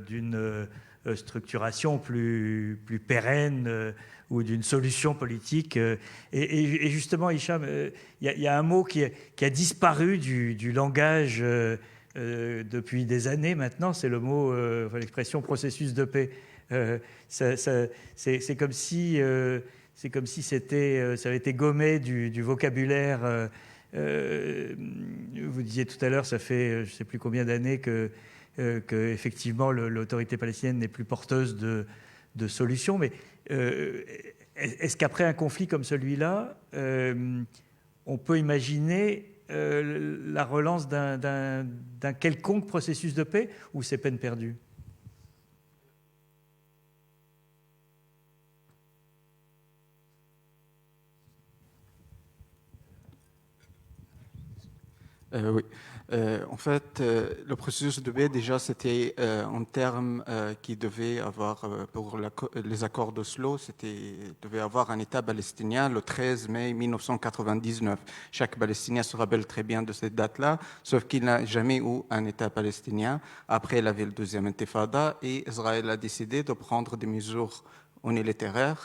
d'une structuration plus pérenne ou d'une solution politique. Et justement, Hicham, il y a un mot qui a disparu du langage depuis des années maintenant, c'est le mot, l'expression processus de paix. C'est comme si ça avait été gommé du vocabulaire. Vous disiez tout à l'heure, ça fait je ne sais plus combien d'années que effectivement l'autorité palestinienne n'est plus porteuse de solutions. Mais est-ce qu'après un conflit comme celui-là, on peut imaginer la relance d'un quelconque processus de paix, ou c'est peine perdue? Oui. En fait, le processus de paix, déjà, c'était en termes qui devait avoir, pour les accords d'Oslo, devait avoir un État palestinien le 13 mai 1999. Chaque Palestinien se rappelle très bien de cette date-là, sauf qu'il n'a jamais eu un État palestinien. Après, il avait le deuxième intifada et Israël a décidé de prendre des mesures unilatérales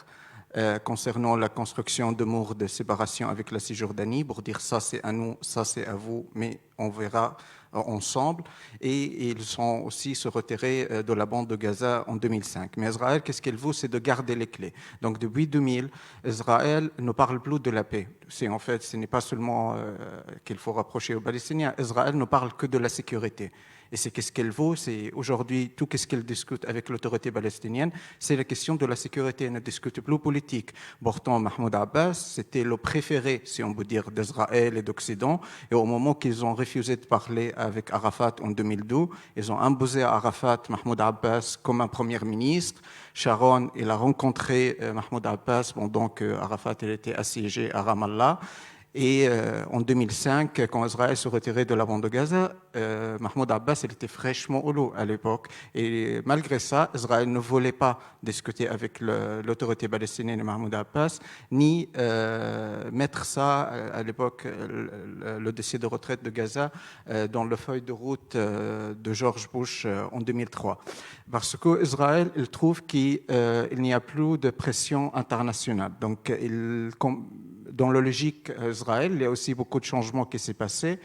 concernant la construction de murs de séparation avec la Cisjordanie, pour dire ça c'est à nous, ça c'est à vous, mais on verra ensemble. Et ils sont aussi se retirés de la bande de Gaza en 2005. Mais Israël, qu'est-ce qu'elle veut? C'est de garder les clés. Donc depuis 2000, Israël ne parle plus de la paix. En fait, ce n'est pas seulement qu'il faut rapprocher aux Palestiniens. Israël ne parle que de la sécurité. Et c'est qu'est-ce qu'elle vaut, c'est aujourd'hui tout ce qu'elle discute avec l'autorité palestinienne, c'est la question de la sécurité. Elle ne discute plus politique. Pourtant, Mahmoud Abbas, c'était le préféré, si on peut dire, d'Israël et d'Occident. Et au moment qu'ils ont refusé de parler avec Arafat en 2012, ils ont imposé à Arafat Mahmoud Abbas comme un premier ministre. Sharon, il a rencontré Mahmoud Abbas pendant que Arafat était assiégé à Ramallah. Et en 2005, quand Israël se retirait de la bande de Gaza, Mahmoud Abbas, il était fraîchement au lot à l'époque. Et malgré ça, Israël ne voulait pas discuter avec l'autorité palestinienne et Mahmoud Abbas, ni mettre ça, à l'époque, le dossier de retraite de Gaza, dans le feuille de route de George Bush en 2003. Parce qu'Israël, il trouve qu'il n'y a plus de pression internationale. Donc, dans la logique Israël, il y a aussi beaucoup de changements qui s'est passé.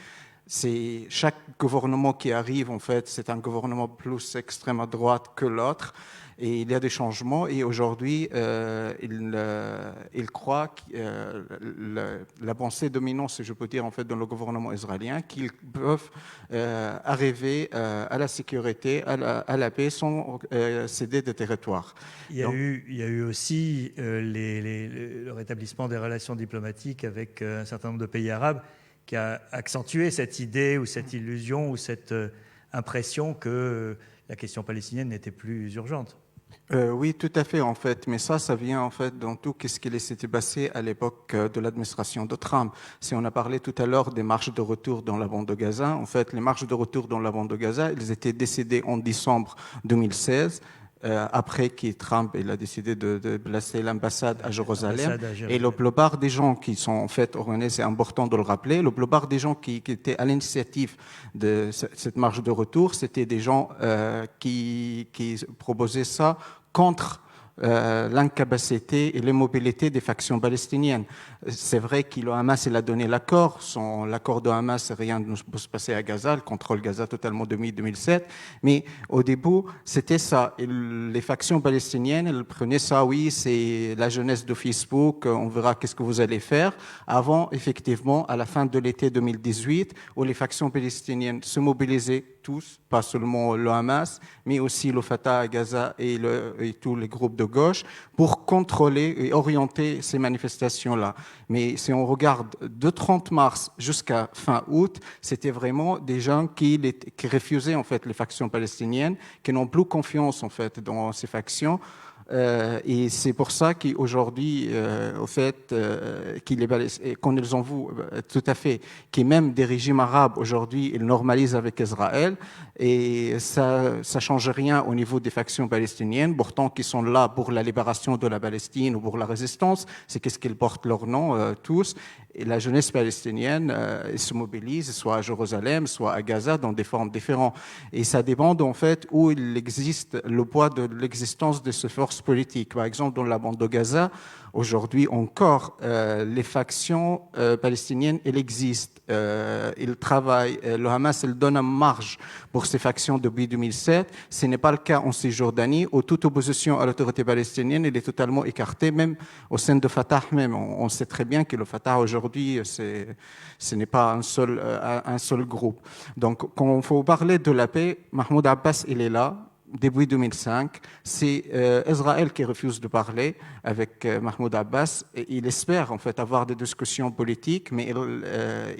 C'est chaque gouvernement qui arrive, en fait, c'est un gouvernement plus extrême à droite que l'autre. Et il y a des changements. Et aujourd'hui, il croit que la pensée dominante, si je peux dire, en fait, dans le gouvernement israélien, qu'ils peuvent arriver à la sécurité, à la paix, sans céder des territoires. Il y a eu aussi le rétablissement des relations diplomatiques avec un certain nombre de pays arabes qui a accentué cette idée ou cette illusion ou cette impression que la question palestinienne n'était plus urgente. Oui, tout à fait, en fait. Mais ça vient, en fait, dans tout ce qui s'était passé à l'époque de l'administration de Trump. Si on a parlé tout à l'heure des marches de retour dans la bande de Gaza, en fait, les marches de retour dans la bande de Gaza, ils étaient décidées en décembre 2016. Après que Trump il a décidé de placer l'ambassade à Jérusalem. Et la plupart des gens qui sont en fait organisés, c'est important de le rappeler, la plupart des gens qui étaient à l'initiative de cette marche de retour, c'était des gens qui proposaient ça contre l'incapacité et l'immobilité des factions palestiniennes. C'est vrai que le Hamas il a donné l'accord. L'accord de Hamas, rien ne peut se passer à Gaza, le contrôle Gaza totalement de 2007. Mais au début, c'était ça. Et les factions palestiniennes, elles prenaient ça, oui, c'est la jeunesse de Facebook, on verra qu'est-ce que vous allez faire. Avant, effectivement, à la fin de l'été 2018, où les factions palestiniennes se mobilisaient tous, pas seulement le Hamas, mais aussi le Fatah à Gaza et tous les groupes de gauche, pour contrôler et orienter ces manifestations-là. Mais si on regarde de 30 mars jusqu'à fin août, c'était vraiment des gens qui refusaient en fait les factions palestiniennes, qui n'ont plus confiance en fait dans ces factions. Et c'est pour ça qu'aujourd'hui, au fait, qu'on les en vous tout à fait, qui même des régimes arabes aujourd'hui, ils normalisent avec Israël, et ça change rien au niveau des factions palestiniennes, pourtant qui sont là pour la libération de la Palestine ou pour la résistance, c'est qu'est-ce qu'ils portent leur nom tous. Et la jeunesse palestinienne se mobilise, soit à Jérusalem, soit à Gaza, dans des formes différentes. Et ça dépend en fait où il existe le poids de l'existence de ces forces politiques. Par exemple, dans la bande de Gaza, aujourd'hui encore, les factions palestiniennes, elles existent. Ils travaillent. Le Hamas, il donne une marge pour ces factions depuis 2007. Ce n'est pas le cas en Cisjordanie, où toute opposition à l'autorité palestinienne, elle est totalement écartée, même au sein de Fatah même. On sait très bien que le Fatah aujourd'hui, ce n'est pas un seul groupe. Donc, quand il faut parler de la paix, Mahmoud Abbas, il est là. Début 2005, c'est Israël qui refuse de parler avec Mahmoud Abbas. Et il espère en fait avoir des discussions politiques, mais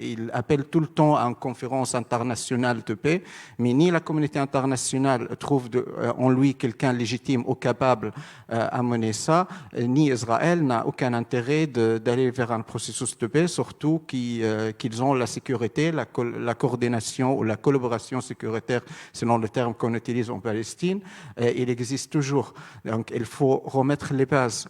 il appelle tout le temps à une conférence internationale de paix. Mais ni la communauté internationale trouve en lui quelqu'un légitime ou capable à mener ça, ni Israël n'a aucun intérêt d'aller vers un processus de paix, surtout qu'ils ont la sécurité, la coordination ou la collaboration sécuritaire, selon le terme qu'on utilise en Palestine. Il existe toujours. Donc, il faut remettre les bases.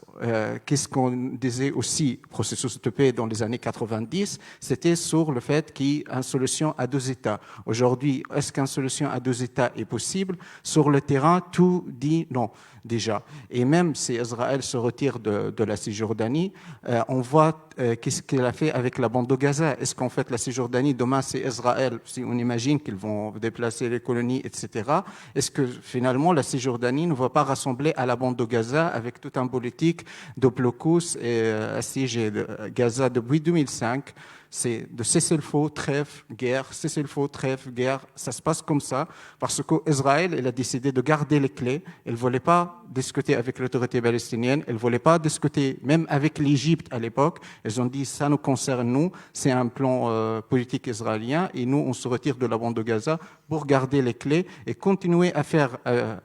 Qu'est-ce qu'on disait aussi, processus de paix dans les années 90, c'était sur le fait qu'il y ait une solution à deux États. Aujourd'hui, est-ce qu'une solution à deux États est possible? Sur le terrain, tout dit non, déjà. Et même si Israël se retire de la Cisjordanie, on voit qu'est-ce qu'il a fait avec la bande de Gaza. Est-ce qu'en fait, la Cisjordanie, demain, c'est Israël, si on imagine qu'ils vont déplacer les colonies, etc., est-ce que finalement, la Cisjordanie ne va pas rassembler à la bande de Gaza avec toute une politique de blocus et assiégé de Gaza depuis 2005? C'est de cessez-le-feu, trêve, guerre, cessez-le-feu, trêve, guerre. Ça se passe comme ça parce qu'Israël, il a décidé de garder les clés. Il ne voulait pas discuter avec l'autorité palestinienne. Il ne voulait pas discuter même avec l'Égypte à l'époque. Ils ont dit, ça nous concerne, nous. C'est un plan politique israélien et nous, on se retire de la bande de Gaza pour garder les clés et continuer à faire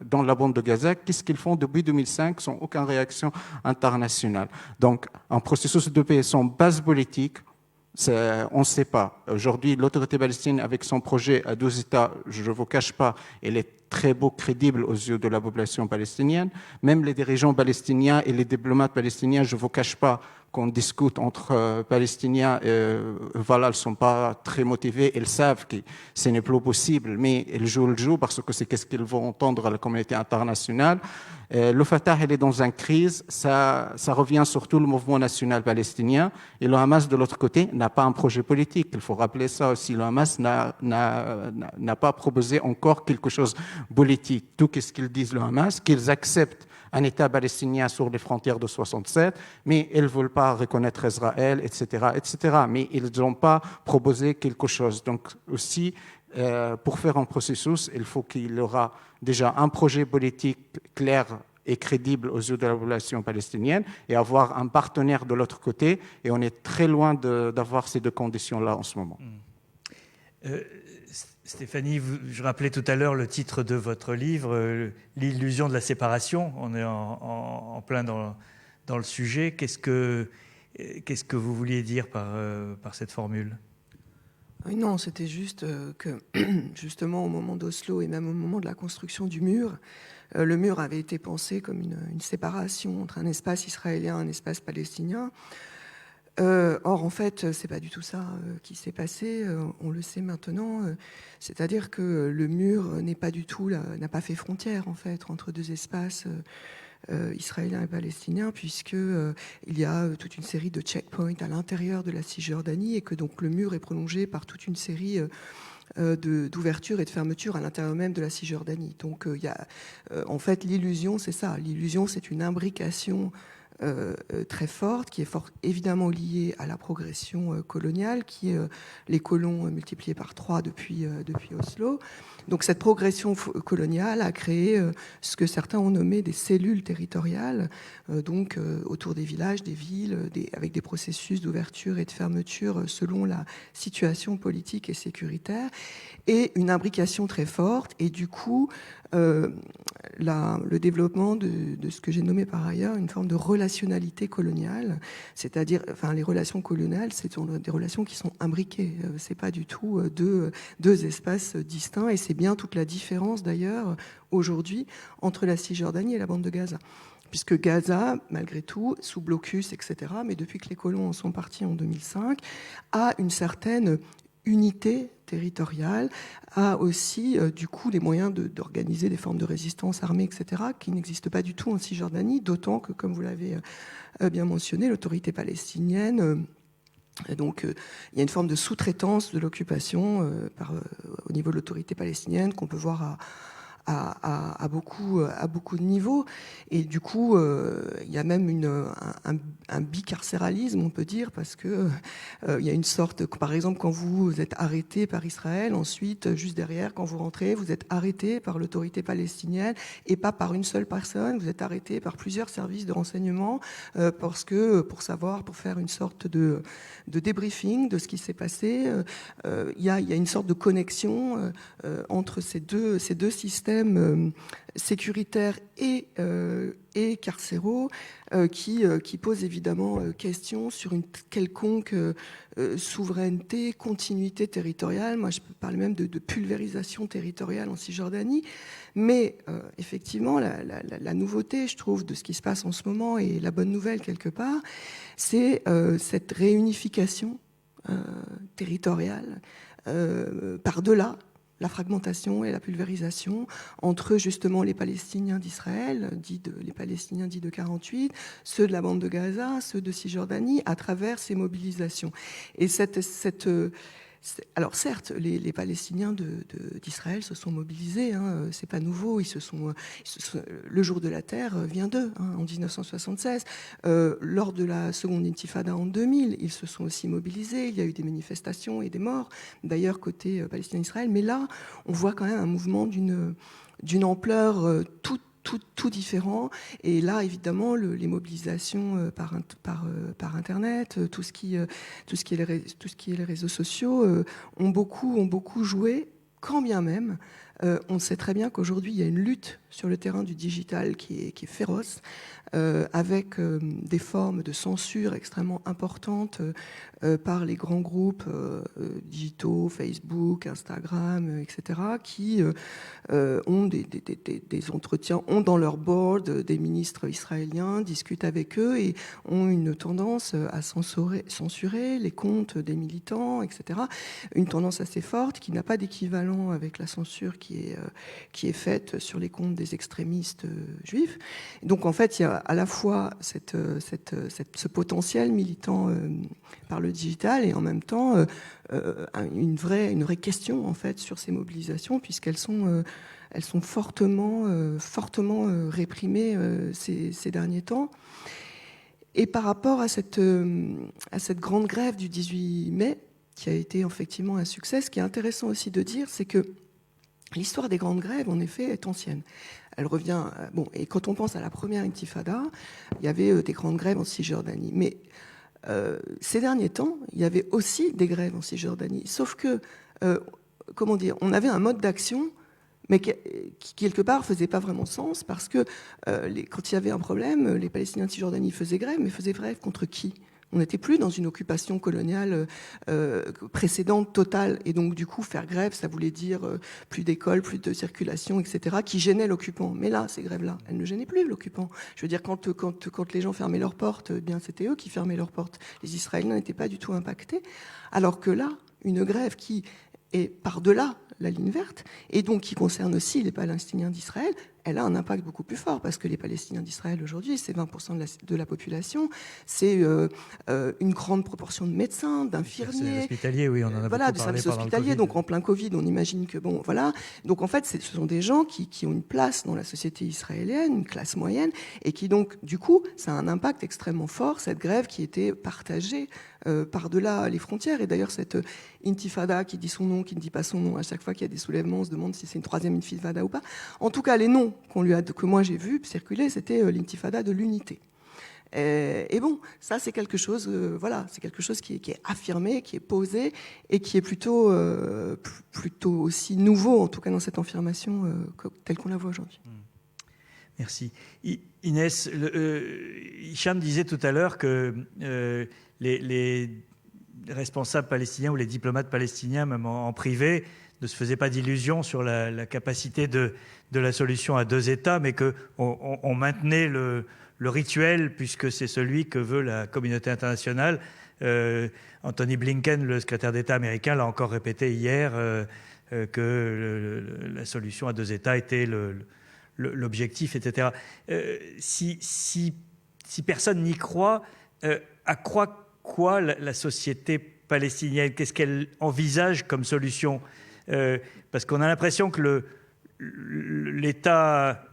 dans la bande de Gaza qu'est-ce qu'ils font depuis 2005 sans aucune réaction internationale. Donc, un processus de paix sans base politique, on ne sait pas. Aujourd'hui, l'autorité palestinienne, avec son projet à 12 États, je ne vous cache pas, elle est très beau, crédible aux yeux de la population palestinienne. Même les dirigeants palestiniens et les diplomates palestiniens, je ne vous cache pas qu'on discute entre Palestiniens, voilà, ils ne sont pas très motivés, ils savent que ce n'est plus possible, mais ils jouent le jeu parce que c'est ce qu'ils vont entendre à la communauté internationale. Le Fatah, il est dans une crise, ça revient surtout le mouvement national palestinien, et le Hamas, de l'autre côté, n'a pas un projet politique. Il faut rappeler ça aussi. Le Hamas n'a pas proposé encore quelque chose de politique. Tout ce qu'ils disent, le Hamas, qu'ils acceptent un État palestinien sur les frontières de 67, mais ils ne veulent pas reconnaître Israël, etc., etc. Mais ils n'ont pas proposé quelque chose. Donc aussi, pour faire un processus, il faut qu'il y aura déjà un projet politique clair et crédible aux yeux de la population palestinienne et avoir un partenaire de l'autre côté. Et on est très loin d'avoir ces deux conditions-là en ce moment. Stéphanie, je rappelais tout à l'heure le titre de votre livre, L'illusion de la séparation. On est en plein dans le sujet. Qu'est-ce que vous vouliez dire par cette formule ? Oui, non, c'était juste que, justement, au moment d'Oslo et même au moment de la construction du mur, le mur avait été pensé comme une séparation entre un espace israélien et un espace palestinien. Or, en fait, c'est pas du tout ça qui s'est passé. On le sait maintenant. C'est-à-dire que le mur n'a pas fait frontière, en fait, entre deux espaces israéliens et palestiniens, puisqu'il y a toute une série de checkpoints à l'intérieur de la Cisjordanie et que donc le mur est prolongé par toute une série d'ouverture et de fermeture à l'intérieur même de la Cisjordanie. Donc il y a, en fait, l'illusion, c'est ça. L'illusion, c'est une imbrication très forte, qui est évidemment liée à la progression coloniale, qui est les colons multipliés par 3 depuis Oslo. Donc cette progression coloniale a créé ce que certains ont nommé des cellules territoriales, autour des villages, des villes, avec des processus d'ouverture et de fermeture selon la situation politique et sécuritaire, et une imbrication très forte, et du coup le développement de ce que j'ai nommé par ailleurs une forme de relationnalité coloniale, c'est-à-dire, les relations coloniales, ce sont des relations qui sont imbriquées, c'est pas du tout deux espaces distincts, et c'est bien toute la différence d'ailleurs aujourd'hui entre la Cisjordanie et la bande de Gaza. Puisque Gaza, malgré tout, sous blocus, etc., mais depuis que les colons en sont partis en 2005, a une certaine unité territoriale, a aussi du coup les moyens d'organiser des formes de résistance armée, etc., qui n'existent pas du tout en Cisjordanie, d'autant que, comme vous l'avez bien mentionné, l'autorité palestinienne, donc il y a une forme de sous-traitance de l'occupation au niveau de l'autorité palestinienne qu'on peut voir à beaucoup de niveaux, et du coup il y a même un bicarcéralisme, on peut dire, parce que il y a une sorte, par exemple, quand vous êtes arrêté par Israël, ensuite juste derrière, quand vous rentrez, vous êtes arrêté par l'autorité palestinienne, et pas par une seule personne, vous êtes arrêté par plusieurs services de renseignement, pour faire une sorte de débriefing de ce qui s'est passé. Il y a une sorte de connexion entre ces deux systèmes sécuritaires et carcéraux qui posent évidemment question sur une quelconque souveraineté, continuité territoriale. Moi, je peux parler même de pulvérisation territoriale en Cisjordanie. Mais effectivement, la nouveauté, je trouve, de ce qui se passe en ce moment, et la bonne nouvelle quelque part, c'est cette réunification territoriale par-delà la fragmentation et la pulvérisation entre justement les Palestiniens d'Israël, les Palestiniens dits de 48, ceux de la bande de Gaza, ceux de Cisjordanie, à travers ces mobilisations. Et alors certes, les Palestiniens d'Israël se sont mobilisés, c'est pas nouveau, le jour de la terre vient d'eux, en 1976. Lors de la seconde intifada en 2000, ils se sont aussi mobilisés, il y a eu des manifestations et des morts, d'ailleurs côté palestinien-Israël, mais là, on voit quand même un mouvement d'une ampleur tout différent. Et là, évidemment, les mobilisations par Internet, tout ce qui est les réseaux sociaux, ont beaucoup joué, quand bien même. On sait très bien qu'aujourd'hui, il y a une lutte sur le terrain du digital qui est féroce, avec des formes de censure extrêmement importantes par les grands groupes digitaux, Facebook, Instagram, etc., qui ont des entretiens, ont dans leur board des ministres israéliens, discutent avec eux et ont une tendance à censurer les comptes des militants, etc. Une tendance assez forte qui n'a pas d'équivalent avec la censure qui est faite sur les comptes des extrémistes juifs. Donc en fait, il y a à la fois ce potentiel militant par le digital et en même temps une vraie question en fait sur ces mobilisations, puisqu'elles sont fortement réprimées ces derniers temps. Et par rapport à cette grande grève du 18 mai, qui a été effectivement un succès, ce qui est intéressant aussi de dire, c'est que l'histoire des grandes grèves, en effet, est ancienne. Elle revient... et quand on pense à la première intifada, il y avait des grandes grèves en Cisjordanie. Mais ces derniers temps, il y avait aussi des grèves en Cisjordanie. Sauf que, on avait un mode d'action, mais qui quelque part, ne faisait pas vraiment sens, parce que quand il y avait un problème, les Palestiniens de Cisjordanie faisaient grève, mais faisaient grève contre qui ? On n'était plus dans une occupation coloniale précédente, totale. Et donc, du coup, faire grève, ça voulait dire plus d'écoles, plus de circulation, etc., qui gênait l'occupant. Mais là, ces grèves-là, elles ne gênaient plus l'occupant. Je veux dire, quand les gens fermaient leurs portes, bien, c'était eux qui fermaient leurs portes. Les Israéliens n'étaient pas du tout impactés. Alors que là, une grève qui est par-delà la ligne verte, et donc qui concerne aussi les Palestiniens d'Israël, elle a un impact beaucoup plus fort, parce que les Palestiniens d'Israël aujourd'hui, c'est 20% de la population, c'est une grande proportion de médecins, d'infirmiers. Hospitaliers, oui, on en a voilà, beaucoup de parlé services pendant le hospitaliers. Covid. Donc en plein Covid, on imagine que bon, voilà. Donc en fait, ce sont des gens qui ont une place dans la société israélienne, une classe moyenne, et qui donc, du coup, ça a un impact extrêmement fort, cette grève qui était partagée par-delà les frontières. Et d'ailleurs, cette intifada qui dit son nom, qui ne dit pas son nom, à chaque fois qu'il y a des soulèvements, on se demande si c'est une troisième intifada ou pas. En tout cas, les noms que moi j'ai vus circuler, c'était l'intifada de l'unité. Et bon, ça c'est quelque chose, voilà, c'est quelque chose qui est affirmé, qui est posé et qui est plutôt aussi nouveau, en tout cas dans cette affirmation telle qu'on la voit aujourd'hui. Merci. Inès, Hicham disait tout à l'heure que les responsables palestiniens ou les diplomates palestiniens, même en privé, ne se faisaient pas d'illusions sur la capacité de la solution à deux États, mais qu'on maintenait le rituel, puisque c'est celui que veut la communauté internationale. Anthony Blinken, le secrétaire d'État américain, l'a encore répété hier, que la solution à deux États était l'objectif, etc. Si personne n'y croit, à quoi la société palestinienne? Qu'est-ce qu'elle envisage comme solution? Parce qu'on a l'impression que l'État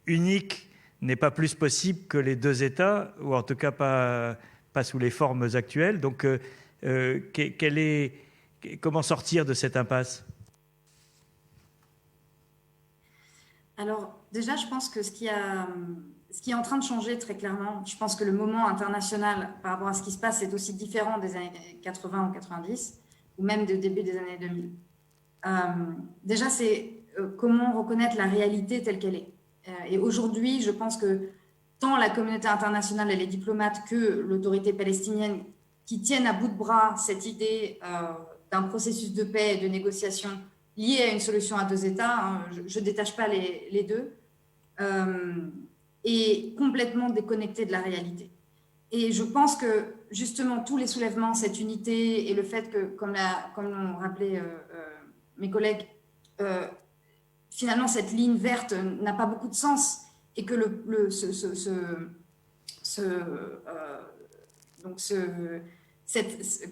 unique n'est pas plus possible que les deux États, ou en tout cas pas sous les formes actuelles. Donc, comment sortir de cette impasse? Alors, déjà, je pense que ce qui est en train de changer très clairement, je pense que le moment international par rapport à ce qui se passe est aussi différent des années 80 ou 90, ou même du début des années 2000. Déjà, c'est comment reconnaître la réalité telle qu'elle est. Et aujourd'hui, je pense que tant la communauté internationale et les diplomates que l'autorité palestinienne qui tiennent à bout de bras cette idée d'un processus de paix et de négociation lié à une solution à deux États, hein, je ne détache pas les deux, est complètement déconnecté de la réalité. Et je pense que justement tous les soulèvements, cette unité et le fait que, comme l'ont rappelé mes collègues, finalement cette ligne verte n'a pas beaucoup de sens et que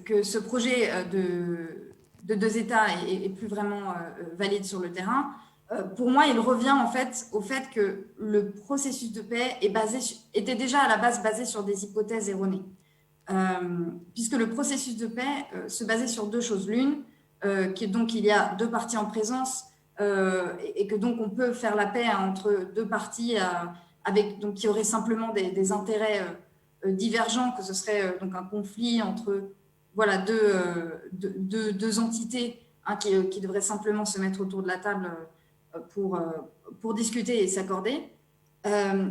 que ce projet de deux États est plus vraiment valide sur le terrain. Pour moi, il revient en fait au fait que le processus de paix était déjà à la base basé sur des hypothèses erronées. Puisque le processus de paix se basait sur deux choses. L'une, donc il y a deux parties en présence et que donc on peut faire la paix entre deux parties donc qui auraient simplement des intérêts divergents, que ce serait donc un conflit entre voilà, deux entités hein, qui devraient simplement se mettre autour de la table pour discuter et s'accorder,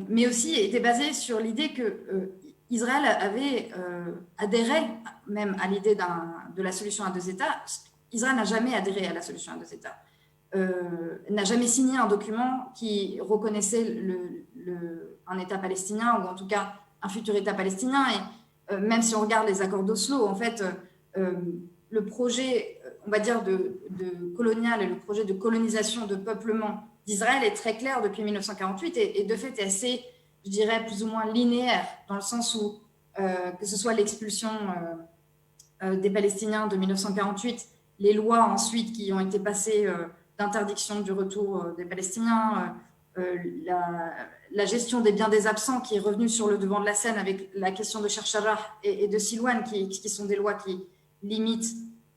mais aussi était basé sur l'idée que Israël avait adhéré même à l'idée de la solution à deux États. Israël n'a jamais adhéré à la solution à deux États, n'a jamais signé un document qui reconnaissait un État palestinien, ou en tout cas un futur État palestinien. Et même si on regarde les accords d'Oslo, en fait, le projet, on va dire, de colonial et le projet de colonisation, de peuplement d'Israël est très clair depuis 1948 et de fait est assez, je dirais, plus ou moins linéaire, dans le sens où, que ce soit l'expulsion des Palestiniens de 1948, les lois ensuite qui ont été passées d'interdiction du retour des Palestiniens, la gestion des biens des absents qui est revenue sur le devant de la scène avec la question de Chercharah et de Silwan, qui sont des lois qui limitent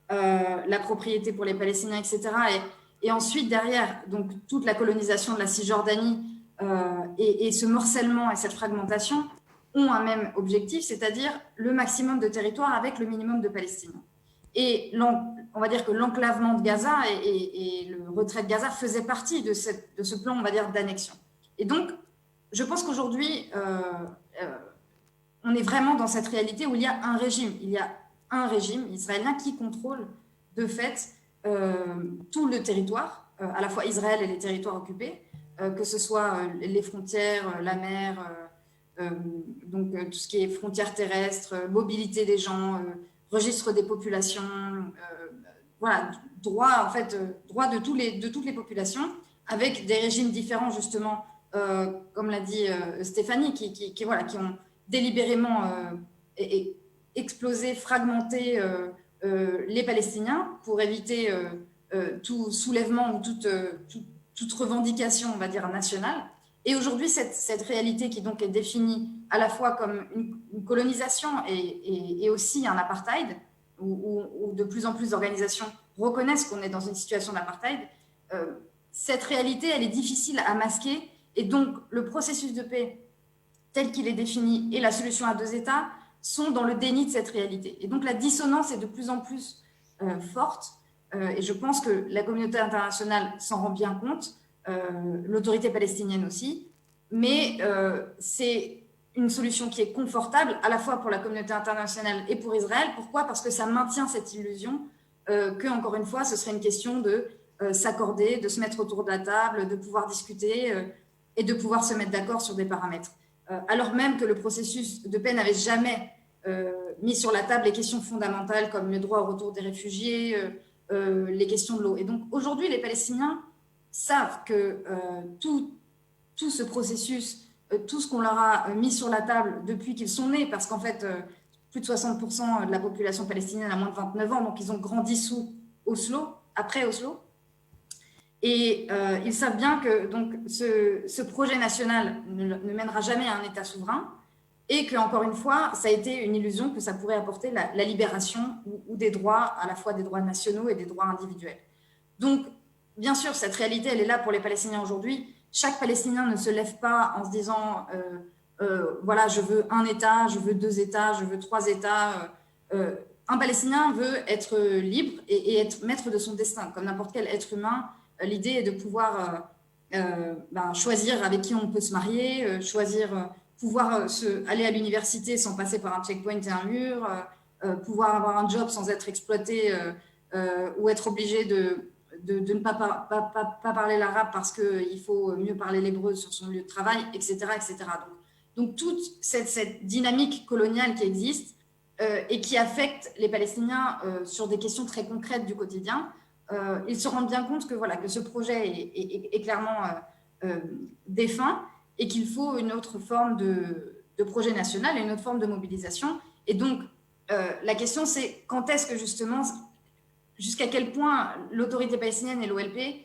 la propriété pour les Palestiniens, etc. Et ensuite, derrière, donc, toute la colonisation de la Cisjordanie et ce morcellement et cette fragmentation ont un même objectif, c'est-à-dire le maximum de territoire avec le minimum de Palestiniens. Et on va dire que l'enclavement de Gaza et le retrait de Gaza faisaient partie de ce plan, on va dire, d'annexion. Et donc, je pense qu'aujourd'hui, on est vraiment dans cette réalité où il y a un régime. Il y a un régime israélien qui contrôle de fait tout le territoire, à la fois Israël et les territoires occupés, que ce soit les frontières, la mer, donc tout ce qui est frontières terrestres, mobilité des gens, registre des populations, voilà, droit de toutes les populations, avec des régimes différents justement comme l'a dit Stéphanie, qui ont délibérément explosé, fragmenté les Palestiniens pour éviter tout soulèvement ou toute revendication, on va dire, nationale. Et aujourd'hui, cette réalité qui donc est définie à la fois comme une colonisation et aussi un apartheid, où de plus en plus d'organisations reconnaissent qu'on est dans une situation d'apartheid, cette réalité, elle est difficile à masquer. Et donc, le processus de paix tel qu'il est défini et la solution à 2 États sont dans le déni de cette réalité. Et donc, la dissonance est de plus en plus forte. Et je pense que la communauté internationale s'en rend bien compte, l'autorité palestinienne aussi. Mais c'est une solution qui est confortable à la fois pour la communauté internationale et pour Israël. Pourquoi ? Parce que ça maintient cette illusion que, encore une fois, ce serait une question de s'accorder, de se mettre autour de la table, de pouvoir discuter et de pouvoir se mettre d'accord sur des paramètres. Alors même que le processus de paix n'avait jamais mis sur la table les questions fondamentales comme le droit au retour des réfugiés, les questions de l'eau. Et donc aujourd'hui, les Palestiniens savent que tout ce processus, tout ce qu'on leur a mis sur la table depuis qu'ils sont nés, parce qu'en fait, plus de 60% de la population palestinienne a moins de 29 ans, donc ils ont grandi sous Oslo, après Oslo. Et ils savent bien que donc, ce projet national ne mènera jamais à un État souverain et que, encore une fois, ça a été une illusion que ça pourrait apporter la libération ou des droits, à la fois des droits nationaux et des droits individuels. Donc, bien sûr, cette réalité, elle est là pour les Palestiniens aujourd'hui. Chaque Palestinien ne se lève pas en se disant voilà, je veux un État, je veux 2 États, je veux 3 États. Un Palestinien veut être libre et être maître de son destin, comme n'importe quel être humain. L'idée est de pouvoir choisir avec qui on peut se marier, pouvoir aller à l'université sans passer par un checkpoint et un mur, pouvoir avoir un job sans être exploité ou être obligé de ne pas parler l'arabe parce qu'il faut mieux parler l'hébreu sur son lieu de travail, etc. etc. Donc toute cette dynamique coloniale qui existe et qui affecte les Palestiniens sur des questions très concrètes du quotidien, ils se rendent bien compte que ce projet est clairement défunt et qu'il faut une autre forme de projet national et une autre forme de mobilisation. Et donc, la question, c'est quand est-ce que justement, jusqu'à quel point l'autorité palestinienne et l'OLP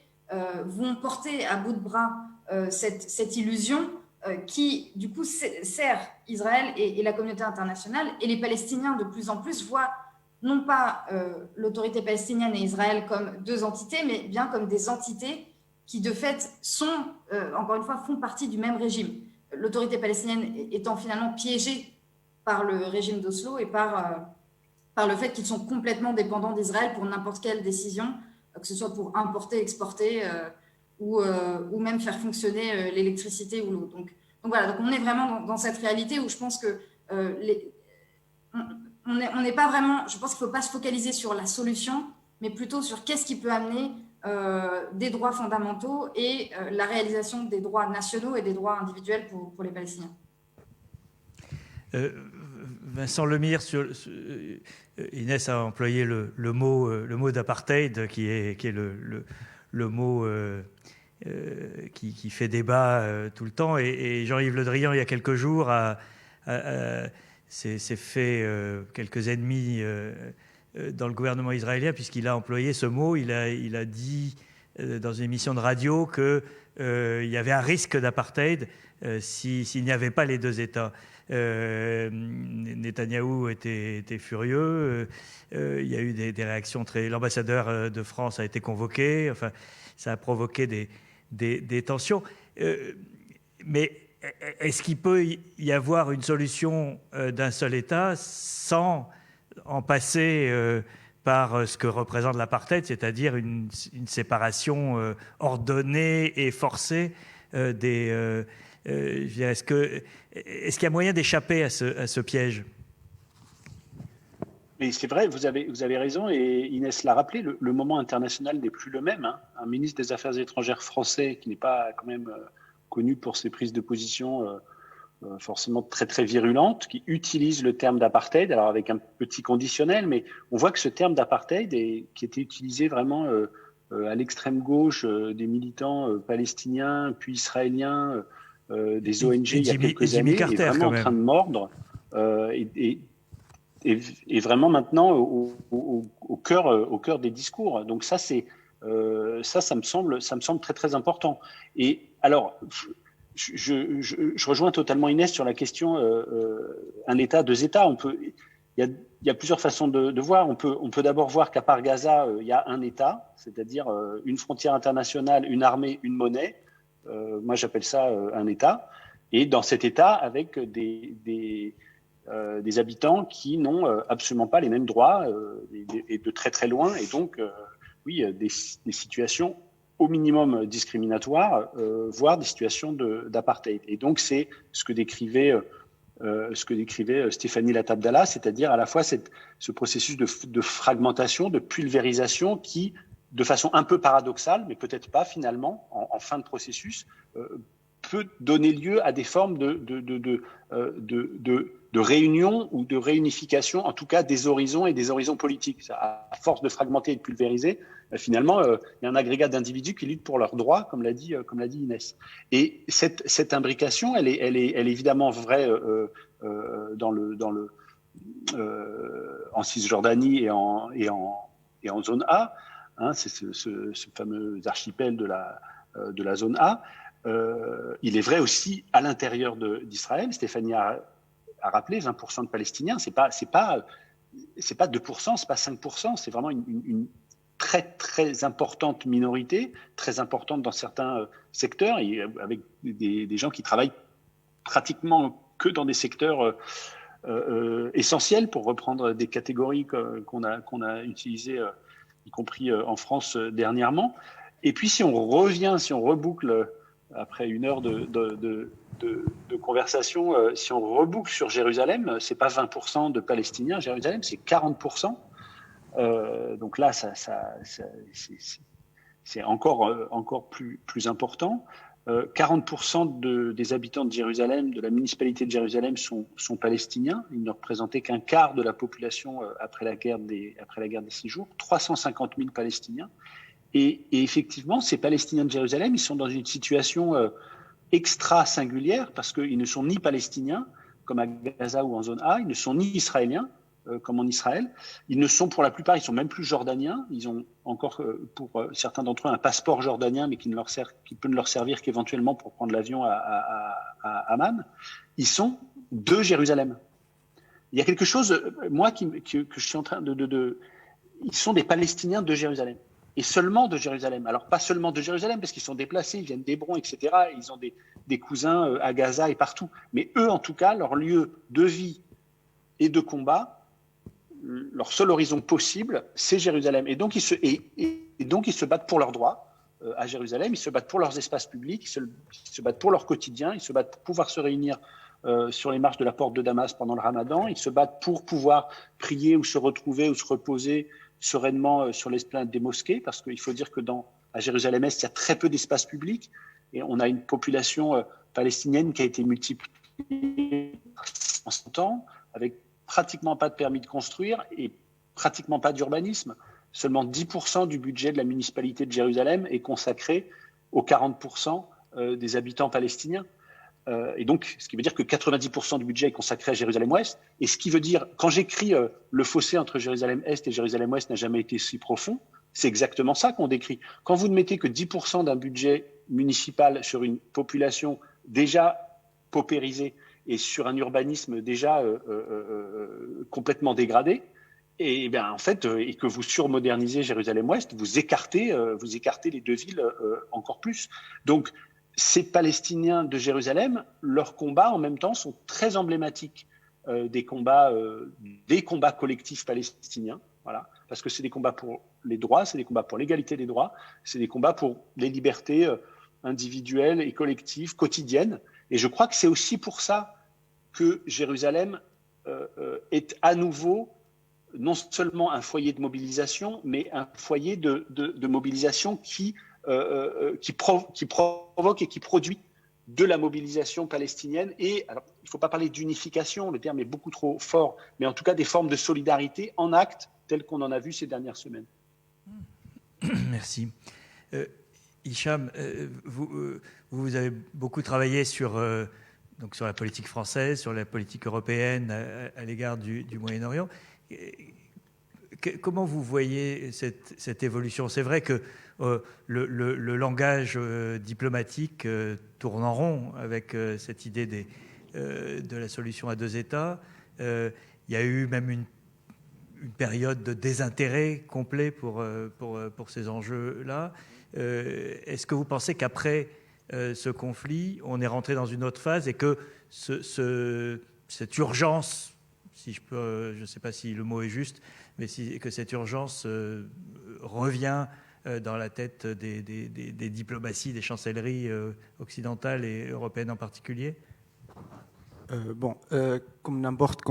vont porter à bout de bras cette illusion qui, du coup, sert Israël et la communauté internationale. Et les Palestiniens, de plus en plus, voient non pas l'autorité palestinienne et Israël comme 2 entités, mais bien comme des entités qui, de fait, encore une fois, font partie du même régime. L'autorité palestinienne étant finalement piégée par le régime d'Oslo et par le fait qu'ils sont complètement dépendants d'Israël pour n'importe quelle décision, que ce soit pour importer, exporter ou même faire fonctionner l'électricité ou l'eau. Donc voilà, donc on est vraiment dans cette réalité où je pense que on n'est pas vraiment, je pense qu'il ne faut pas se focaliser sur la solution, mais plutôt sur qu'est-ce qui peut amener des droits fondamentaux et la réalisation des droits nationaux et des droits individuels pour les Palestiniens. Vincent Lemire, Inès a employé le mot d'apartheid, qui est le mot qui fait débat tout le temps. Et Jean-Yves Le Drian, il y a quelques jours, s'est fait quelques ennemis dans le gouvernement israélien, puisqu'il a employé ce mot. Il a dit dans une émission de radio qu'il y avait un risque d'apartheid s'il n'y avait pas les 2 États. Netanyahou était furieux. Il y a eu des réactions très... L'ambassadeur de France a été convoqué. Enfin, ça a provoqué des tensions. Mais est-ce qu'il peut y avoir une solution d'un seul État sans en passer par ce que représente l'apartheid, c'est-à-dire une séparation ordonnée et forcée des... Est-ce qu'il y a moyen d'échapper à ce piège ? Mais c'est vrai, vous avez raison, et Inès l'a rappelé, le moment international n'est plus le même. Hein. Un ministre des Affaires étrangères français qui n'est pas quand même connu pour ses prises de position forcément très très virulentes, qui utilise le terme d'apartheid, alors avec un petit conditionnel, mais on voit que ce terme d'apartheid qui était utilisé vraiment à l'extrême gauche des militants palestiniens puis israéliens, des ONG il y a quelques années, est vraiment en train de mordre et vraiment maintenant au cœur des discours. Donc ça, ça me semble très très important. Et alors, je rejoins totalement Inès sur la question un État, deux États. Il y a plusieurs façons de voir. On peut d'abord voir qu'à part Gaza, il y a un État, c'est-à-dire une frontière internationale, une armée, une monnaie. Moi, j'appelle ça un État. Et dans cet État, avec des habitants qui n'ont absolument pas les mêmes droits et de très très loin. Et donc, oui, des situations au minimum discriminatoires, voire des situations d'apartheid. Et donc, c'est ce que décrivait Stéphanie Lattabdallah, c'est-à-dire à la fois ce processus de fragmentation, de pulvérisation qui, de façon un peu paradoxale, mais peut-être pas finalement, en fin de processus, peut donner lieu à des formes de réunion ou de réunification, en tout cas des horizons et des horizons politiques. À force de fragmenter et de pulvériser, finalement, il y a un agrégat d'individus qui luttent pour leurs droits, comme l'a dit Inès. Et cette imbrication, elle est évidemment vraie en Cisjordanie et en zone A. Hein, c'est ce fameux archipel de la zone A. Il est vrai aussi à l'intérieur d'Israël. Stéphanie a rappelé 20% de Palestiniens. C'est pas 2%, c'est pas 5%. C'est vraiment une très très importante minorité, très importante dans certains secteurs, et avec des gens qui travaillent pratiquement que dans des secteurs essentiels, pour reprendre des catégories qu'on a utilisées, y compris en France dernièrement. Et puis si on reboucle après une heure de conversation, si on reboucle sur Jérusalem, c'est pas 20% de Palestiniens à Jérusalem, c'est 40%. Donc là, c'est encore plus important. 40% des habitants de Jérusalem, de la municipalité de Jérusalem, sont palestiniens. Ils ne représentaient qu'un quart de la population après la guerre des 6 jours. 350 000 Palestiniens. Et effectivement, ces Palestiniens de Jérusalem, ils sont dans une situation extra singulière parce qu'ils ne sont ni palestiniens, comme à Gaza ou en zone A, ils ne sont ni israéliens, comme en Israël. Ils ne sont, pour la plupart, ils sont même plus jordaniens. Ils ont encore, pour certains d'entre eux, un passeport jordanien, mais qui peut ne leur servir qu'éventuellement pour prendre l'avion à Amman. Ils sont de Jérusalem. Il y a quelque chose, moi, que je suis en train ils sont des Palestiniens de Jérusalem. Et seulement de Jérusalem. Alors, pas seulement de Jérusalem, parce qu'ils sont déplacés, ils viennent d'Hébron, etc. Et ils ont des cousins à Gaza et partout. Mais eux, en tout cas, leur lieu de vie et de combat, leur seul horizon possible, c'est Jérusalem. Et donc, ils se battent pour leurs droits à Jérusalem, ils se battent pour leurs espaces publics, ils se battent pour leur quotidien, ils se battent pour pouvoir se réunir sur les marches de la porte de Damas pendant le Ramadan, ils se battent pour pouvoir prier ou se retrouver ou se reposer sereinement sur l'esplanade des mosquées, parce qu'il faut dire que à Jérusalem-Est, il y a très peu d'espace public, et on a une population palestinienne qui a été multipliée en 100 ans, avec pratiquement pas de permis de construire et pratiquement pas d'urbanisme. Seulement 10% du budget de la municipalité de Jérusalem est consacré aux 40% des habitants palestiniens. Et donc, ce qui veut dire que 90% du budget est consacré à Jérusalem-Ouest. Et ce qui veut dire, quand j'écris le fossé entre Jérusalem-Est et Jérusalem-Ouest n'a jamais été si profond, c'est exactement ça qu'on décrit. Quand vous ne mettez que 10% d'un budget municipal sur une population déjà paupérisée et sur un urbanisme déjà complètement dégradé, et bien en fait, et que vous surmodernisez Jérusalem-Ouest, vous écartez les deux villes encore plus. Donc, ces Palestiniens de Jérusalem, leurs combats en même temps sont très emblématiques des combats collectifs palestiniens, voilà, parce que c'est des combats pour les droits, c'est des combats pour l'égalité des droits, c'est des combats pour les libertés individuelles et collectives, quotidiennes. Et je crois que c'est aussi pour ça que Jérusalem est à nouveau non seulement un foyer de mobilisation, mais un foyer de mobilisation qui provoque et qui produit de la mobilisation palestinienne. Et alors, il ne faut pas parler d'unification, le terme est beaucoup trop fort, mais en tout cas des formes de solidarité en acte, telles qu'on en a vu ces dernières semaines. Merci. Hicham, vous avez beaucoup travaillé sur la politique française, sur la politique européenne à l'égard du Moyen-Orient. Comment vous voyez cette évolution? C'est vrai que le langage diplomatique tourne en rond avec cette idée de la solution à deux États. Il y a eu même une période de désintérêt complet pour ces enjeux-là. Est-ce que vous pensez qu'après ce conflit, on est rentré dans une autre phase et que cette urgence, si je peux, je ne sais pas si le mot est juste, mais que cette urgence revient dans la tête des diplomaties, des chancelleries occidentales et européennes en particulier? Comme n'importe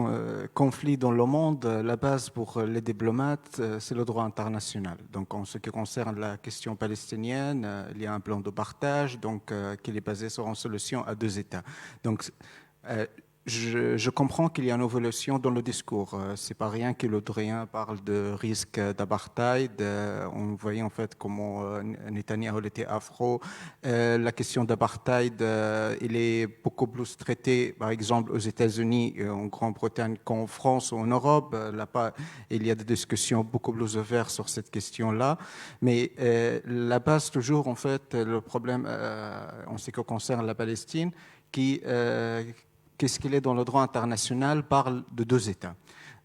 conflit dans le monde, la base pour les diplomates, c'est le droit international. Donc, en ce qui concerne la question palestinienne, il y a un plan de partage, donc qui est basé sur une solution à deux États. Donc, je comprends qu'il y a une évolution dans le discours. C'est pas rien que le Drian parle de risque d'apartheid. On voyait en fait comment Netanyahou était afro. La question d'apartheid, il est beaucoup plus traité, par exemple, aux États-Unis, en Grande-Bretagne qu'en France ou en Europe. Là-bas, il y a des discussions beaucoup plus ouvertes sur cette question-là. Mais la base, toujours, en fait, le problème en ce qui concerne la Palestine, qu'est-ce qu'il est dans le droit international, parle de deux États.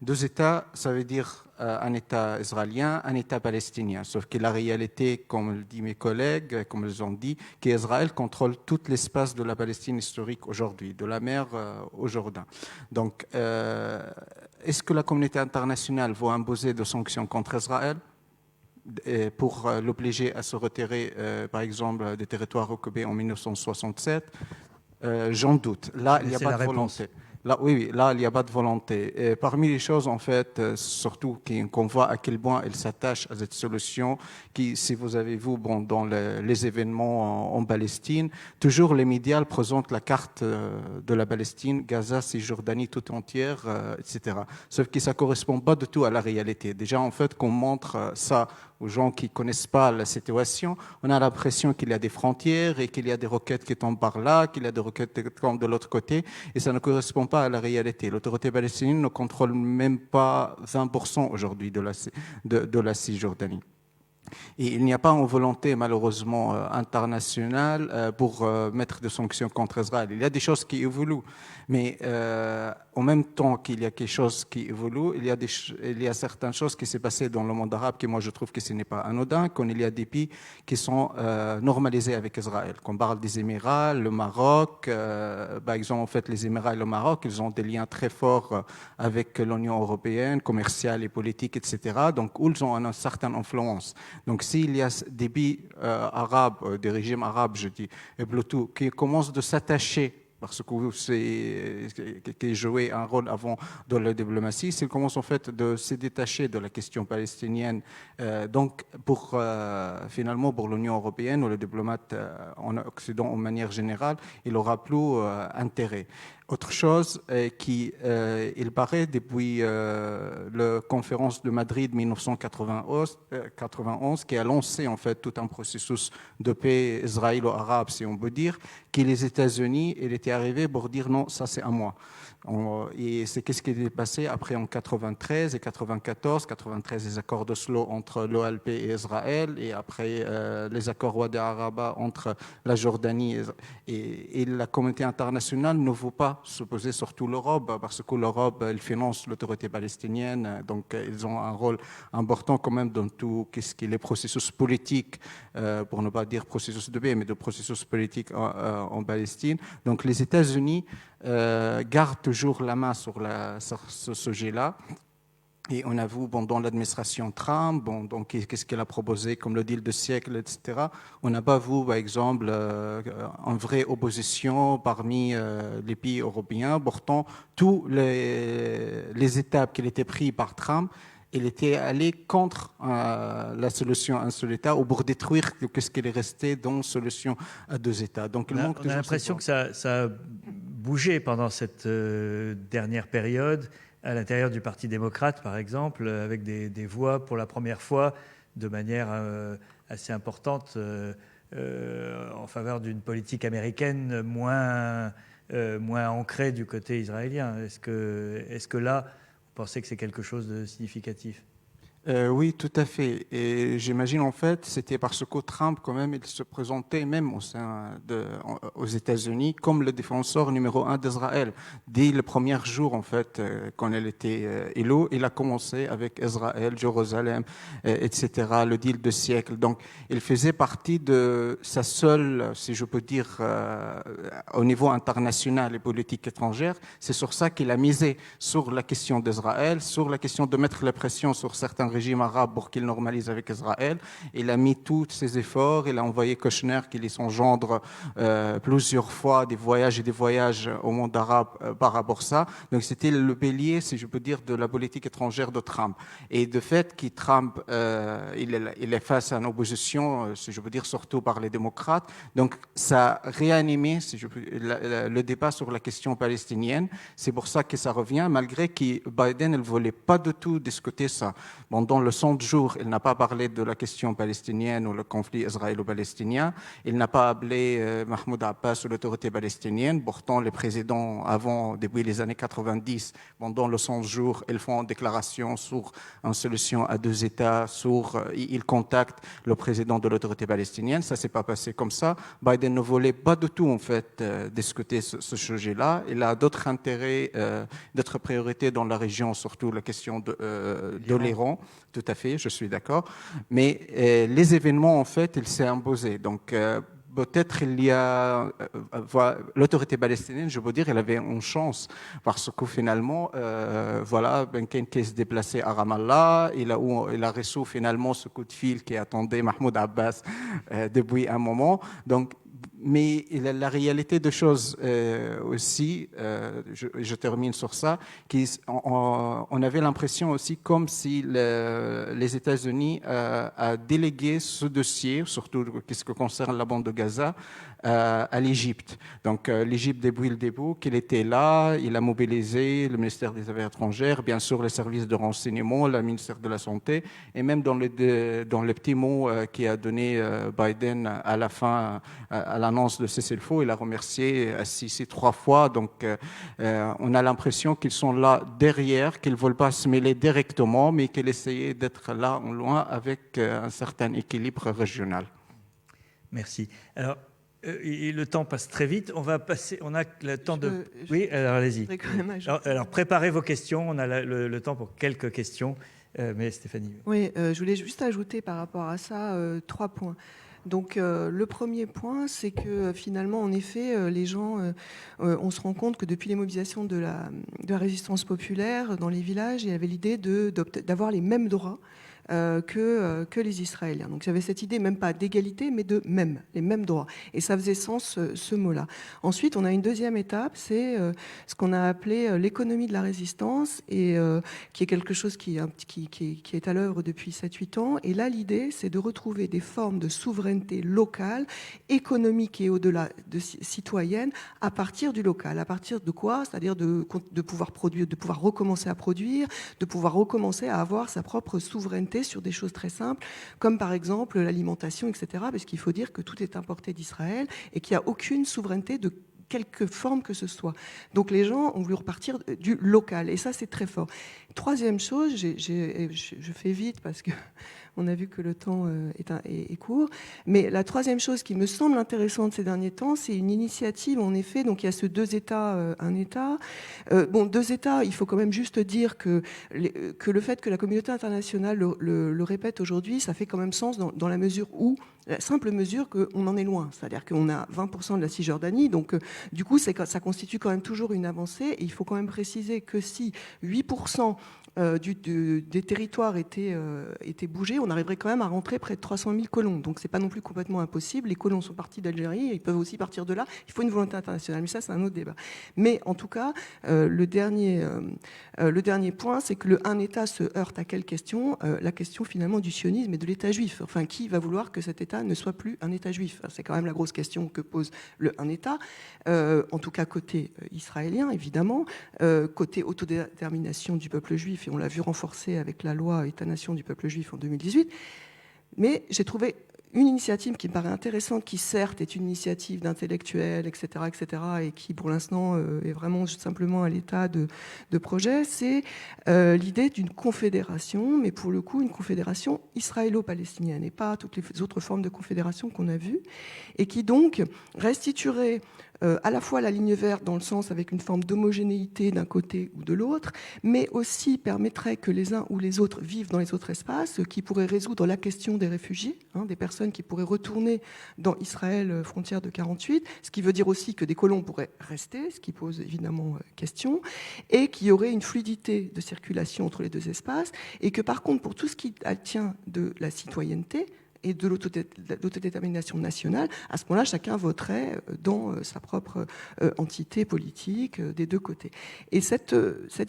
Deux États, ça veut dire un État israélien, un État palestinien. Sauf que la réalité, comme le disent mes collègues, comme ils ont dit, qu'Israël contrôle tout l'espace de la Palestine historique aujourd'hui, de la mer au Jourdain. Donc, est-ce que la communauté internationale va imposer des sanctions contre Israël pour l'obliger à se retirer, par exemple, des territoires occupés en 1967? J'en doute. Là, il n'y a pas de volonté. Là, oui, là, il n'y a pas de volonté. Et parmi les choses, en fait, surtout qu'on voit à quel point elle s'attache à cette solution, qui, si vous avez vu dans les événements en Palestine, toujours les médias présentent la carte de la Palestine, Gaza, Cisjordanie tout entière, etc. Sauf que ça ne correspond pas du tout à la réalité. Déjà, en fait, qu'on montre ça aux gens qui ne connaissent pas la situation, on a l'impression qu'il y a des frontières et qu'il y a des roquettes qui tombent par là, qu'il y a des roquettes qui tombent de l'autre côté, et ça ne correspond pas à la réalité. L'autorité palestinienne ne contrôle même pas 20% aujourd'hui de la Cisjordanie. Et il n'y a pas une volonté, malheureusement, internationale pour mettre des sanctions contre Israël. Il y a des choses qui évoluent, mais en même temps qu'il y a quelque chose qui évolue, il y a certaines choses qui s'est passées dans le monde arabe que moi je trouve que ce n'est pas anodin, quand il y a des pays qui sont normalisés avec Israël. Quand on parle des Émirats, le Maroc, par exemple, en fait, les Émirats et le Maroc, ils ont des liens très forts avec l'Union européenne, commerciale et politique, etc. Donc, où ils ont une certaine influence. Donc, s'il y a des pays arabes, des régimes arabes, je dis, et plutôt, qui commencent de s'attacher, parce que qui jouait un rôle avant dans la diplomatie, s'ils commencent en fait de se détacher de la question palestinienne. Donc, finalement, pour l'Union européenne ou les diplomates en Occident en manière générale, il n'aura plus intérêt. Autre chose il paraît depuis la conférence de Madrid 1991 qui a lancé en fait tout un processus de paix israélo-arabe, si on peut dire, que les États-Unis étaient arrivés pour dire non, ça c'est à moi. Et c'est qu'est-ce qui est passé après en 93 et 94, les accords d'Oslo entre l'OLP et Israël, et après les accords Wadi Araba entre la Jordanie et la communauté internationale ne veut pas se poser sur tout l'Europe, parce que l'Europe, elle finance l'autorité palestinienne, donc ils ont un rôle important quand même dans tout ce qui est les processus politiques, pour ne pas dire processus de paix, mais de processus politiques en Palestine. Donc les États-Unis gardent toujours la main sur ce sujet-là. Et on a vu pendant l'administration Trump, donc qu'est-ce qu'elle a proposé comme le deal de siècle, etc. On n'a pas vu, par exemple, une vraie opposition parmi les pays européens. Pourtant, toutes les étapes qui étaient prises par Trump, il était allé contre la solution à un seul État ou pour détruire ce qui est resté dans la solution à deux États. Donc, on a l'impression que ça a bougé pendant cette dernière période à l'intérieur du Parti démocrate, par exemple, avec des voix pour la première fois de manière assez importante en faveur d'une politique américaine moins ancrée du côté israélien. Est-ce que là, vous pensez que c'est quelque chose de significatif ? Oui, tout à fait. Et j'imagine, en fait, c'était parce que Trump, quand même, il se présentait même aux États-Unis comme le défenseur numéro 1 d'Israël. Dès le premier jour, en fait, quand il était élu, il a commencé avec Israël, Jérusalem, etc., le deal de siècle. Donc, il faisait partie de sa seule, si je peux dire, au niveau international et politique étrangère. C'est sur ça qu'il a misé, sur la question d'Israël, sur la question de mettre la pression sur certains régime arabe pour qu'il normalise avec Israël. Il a mis tous ses efforts. Il a envoyé Kushner, qui est son gendre, plusieurs fois des voyages au monde arabe par rapport à ça. Donc c'était le bélier, si je peux dire, de la politique étrangère de Trump. Et de fait, Trump, il est face à une opposition, si je peux dire, surtout par les démocrates. Donc ça a réanimé, si je peux, le débat sur la question palestinienne. C'est pour ça que ça revient, malgré que Biden ne voulait pas du tout discuter ça. Pendant le 100 jours, il n'a pas parlé de la question palestinienne ou le conflit israélo-palestinien. Il n'a pas appelé Mahmoud Abbas ou l'autorité palestinienne. Pourtant, les présidents avant, depuis les années 90, pendant le 100 jours, ils font une déclaration sur une solution à 2 États, ils contactent le président de l'autorité palestinienne. Ça ne s'est pas passé comme ça. Biden ne voulait pas du tout, en fait, discuter ce sujet-là. Il a d'autres intérêts, d'autres priorités dans la région, surtout la question de l'Iran. Tout à fait, je suis d'accord. Mais les événements, en fait, ils s'est imposé. Donc, peut-être il y a l'autorité palestinienne, je veux dire, elle avait une chance parce que finalement, Blinken qui se déplaçait à Ramallah, il a reçu finalement ce coup de fil qui attendait Mahmoud Abbas depuis un moment. Donc, mais la réalité des choses aussi, je termine sur ça, on avait l'impression aussi comme si les États-Unis a délégué ce dossier, surtout ce qui concerne la bande de Gaza, à l'Égypte. Donc l'Égypte, depuis le début, qu'il était là, il a mobilisé le ministère des Affaires étrangères, bien sûr les services de renseignement, le ministère de la Santé, et même dans le petit mot qui a donné Biden à la fin, à l'annonce de cessez-le-feu, il a remercié Sisi 3 fois. Donc on a l'impression qu'ils sont là derrière, qu'ils ne veulent pas se mêler directement, mais qu'ils essayaient d'être là en loin avec un certain équilibre régional. Merci. Alors, le temps passe très vite. On a le temps de... Oui, alors allez-y. Alors, préparez vos questions. On a le temps pour quelques questions. Mais Stéphanie. Oui, je voulais juste ajouter par rapport à ça 3 points. Donc le premier point, c'est que finalement, en effet, les gens, on se rend compte que depuis les mobilisations de la résistance populaire dans les villages, il y avait l'idée d'avoir les mêmes droits que les Israéliens. Donc j'avais cette idée, même pas d'égalité, mais les mêmes droits. Et ça faisait sens, ce mot-là. Ensuite, on a une deuxième étape, c'est ce qu'on a appelé l'économie de la résistance, et qui est quelque chose qui est à l'œuvre depuis 7-8 ans. Et là, l'idée, c'est de retrouver des formes de souveraineté locale, économique et au-delà de citoyenne, à partir du local. À partir de quoi ? C'est-à-dire de pouvoir produire, de pouvoir recommencer à produire, de pouvoir recommencer à avoir sa propre souveraineté sur des choses très simples, comme par exemple l'alimentation, etc. Parce qu'il faut dire que tout est importé d'Israël et qu'il n'y a aucune souveraineté de quelque forme que ce soit. Donc les gens ont voulu repartir du local, et ça c'est très fort. Troisième chose, je fais vite parce que on a vu que le temps est court, mais la troisième chose qui me semble intéressante ces derniers temps, c'est une initiative, en effet, donc il y a ce 2 États, un État. 2 États, il faut quand même juste dire que le fait que la communauté internationale le répète aujourd'hui, ça fait quand même sens dans la mesure où, la simple mesure qu'on en est loin, c'est-à-dire qu'on a 20% de la Cisjordanie, donc du coup ça constitue quand même toujours une avancée, et il faut quand même préciser que si 8% des territoires étaient bougés, on arriverait quand même à rentrer près de 300 000 colons. Donc c'est pas non plus complètement impossible. Les colons sont partis d'Algérie, ils peuvent aussi partir de là. Il faut une volonté internationale, mais ça c'est un autre débat. Mais en tout cas, le dernier point, c'est que un État se heurte à quelle question ? La question finalement du sionisme et de l'État juif. Enfin, qui va vouloir que cet État ne soit plus un État juif ? C'est quand même la grosse question que pose un État. En tout cas côté israélien, évidemment, côté autodétermination du peuple juif, et on l'a vu renforcer avec la loi État-nation du peuple juif en 2018. Mais j'ai trouvé une initiative qui me paraît intéressante, qui certes est une initiative d'intellectuels, etc., et qui pour l'instant est vraiment simplement à l'état de projet, c'est l'idée d'une confédération, mais pour le coup une confédération israélo-palestinienne et pas toutes les autres formes de confédération qu'on a vues, et qui donc restituerait à la fois la ligne verte dans le sens avec une forme d'homogénéité d'un côté ou de l'autre, mais aussi permettrait que les uns ou les autres vivent dans les autres espaces, qui pourrait résoudre la question des réfugiés, des personnes qui pourraient retourner dans Israël, frontière de 48, ce qui veut dire aussi que des colons pourraient rester, ce qui pose évidemment question, et qu'il y aurait une fluidité de circulation entre les deux espaces, et que par contre, pour tout ce qui tient de la citoyenneté, et de l'autodétermination nationale, à ce moment-là, chacun voterait dans sa propre entité politique des deux côtés. Et cette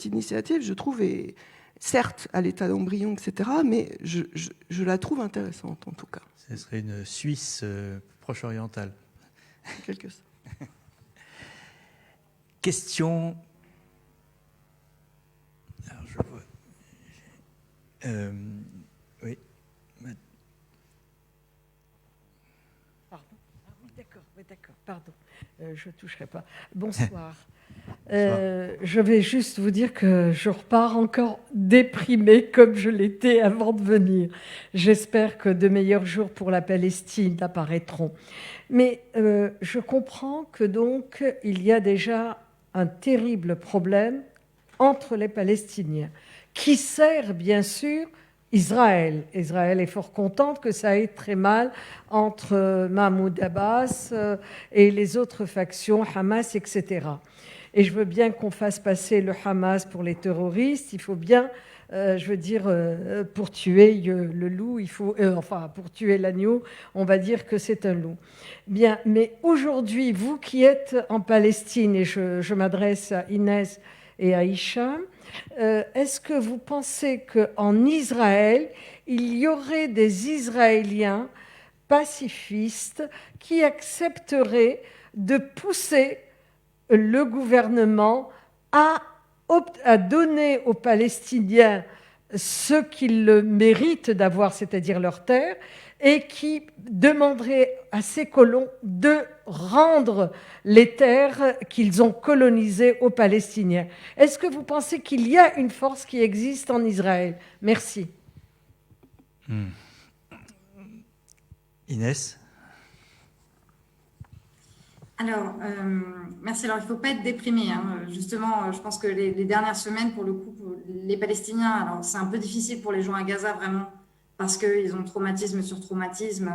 initiative, je trouve, est certes à l'état d'embryon, etc., mais je la trouve intéressante, en tout cas. Ce serait une Suisse proche-orientale. En quelque sorte. Question. Alors, je vois. Oui. D'accord, pardon, je ne toucherai pas. Bonsoir. Je vais juste vous dire que je repars encore déprimée comme je l'étais avant de venir. J'espère que de meilleurs jours pour la Palestine apparaîtront. Mais je comprends que donc il y a déjà un terrible problème entre les Palestiniens, qui sert bien sûr Israël. Israël est fort contente que ça aille très mal entre Mahmoud Abbas et les autres factions, Hamas, etc. Et je veux bien qu'on fasse passer le Hamas pour les terroristes. Il faut bien, pour tuer le loup, pour tuer l'agneau, on va dire que c'est un loup. Bien, mais aujourd'hui, vous qui êtes en Palestine, et je m'adresse à Inès et à Hicham, est-ce que vous pensez qu'en Israël, il y aurait des Israéliens pacifistes qui accepteraient de pousser le gouvernement à donner aux Palestiniens ce qu'ils méritent d'avoir, c'est-à-dire leurs terres, et qui demanderait à ces colons de rendre les terres qu'ils ont colonisées aux Palestiniens. Est-ce que vous pensez qu'il y a une force qui existe en Israël? Merci. Inès? Alors, merci. Alors, il ne faut pas être déprimé. Justement, je pense que les dernières semaines, pour le coup, pour les Palestiniens, alors c'est un peu difficile pour les gens à Gaza, vraiment, parce qu'ils ont traumatisme sur traumatisme.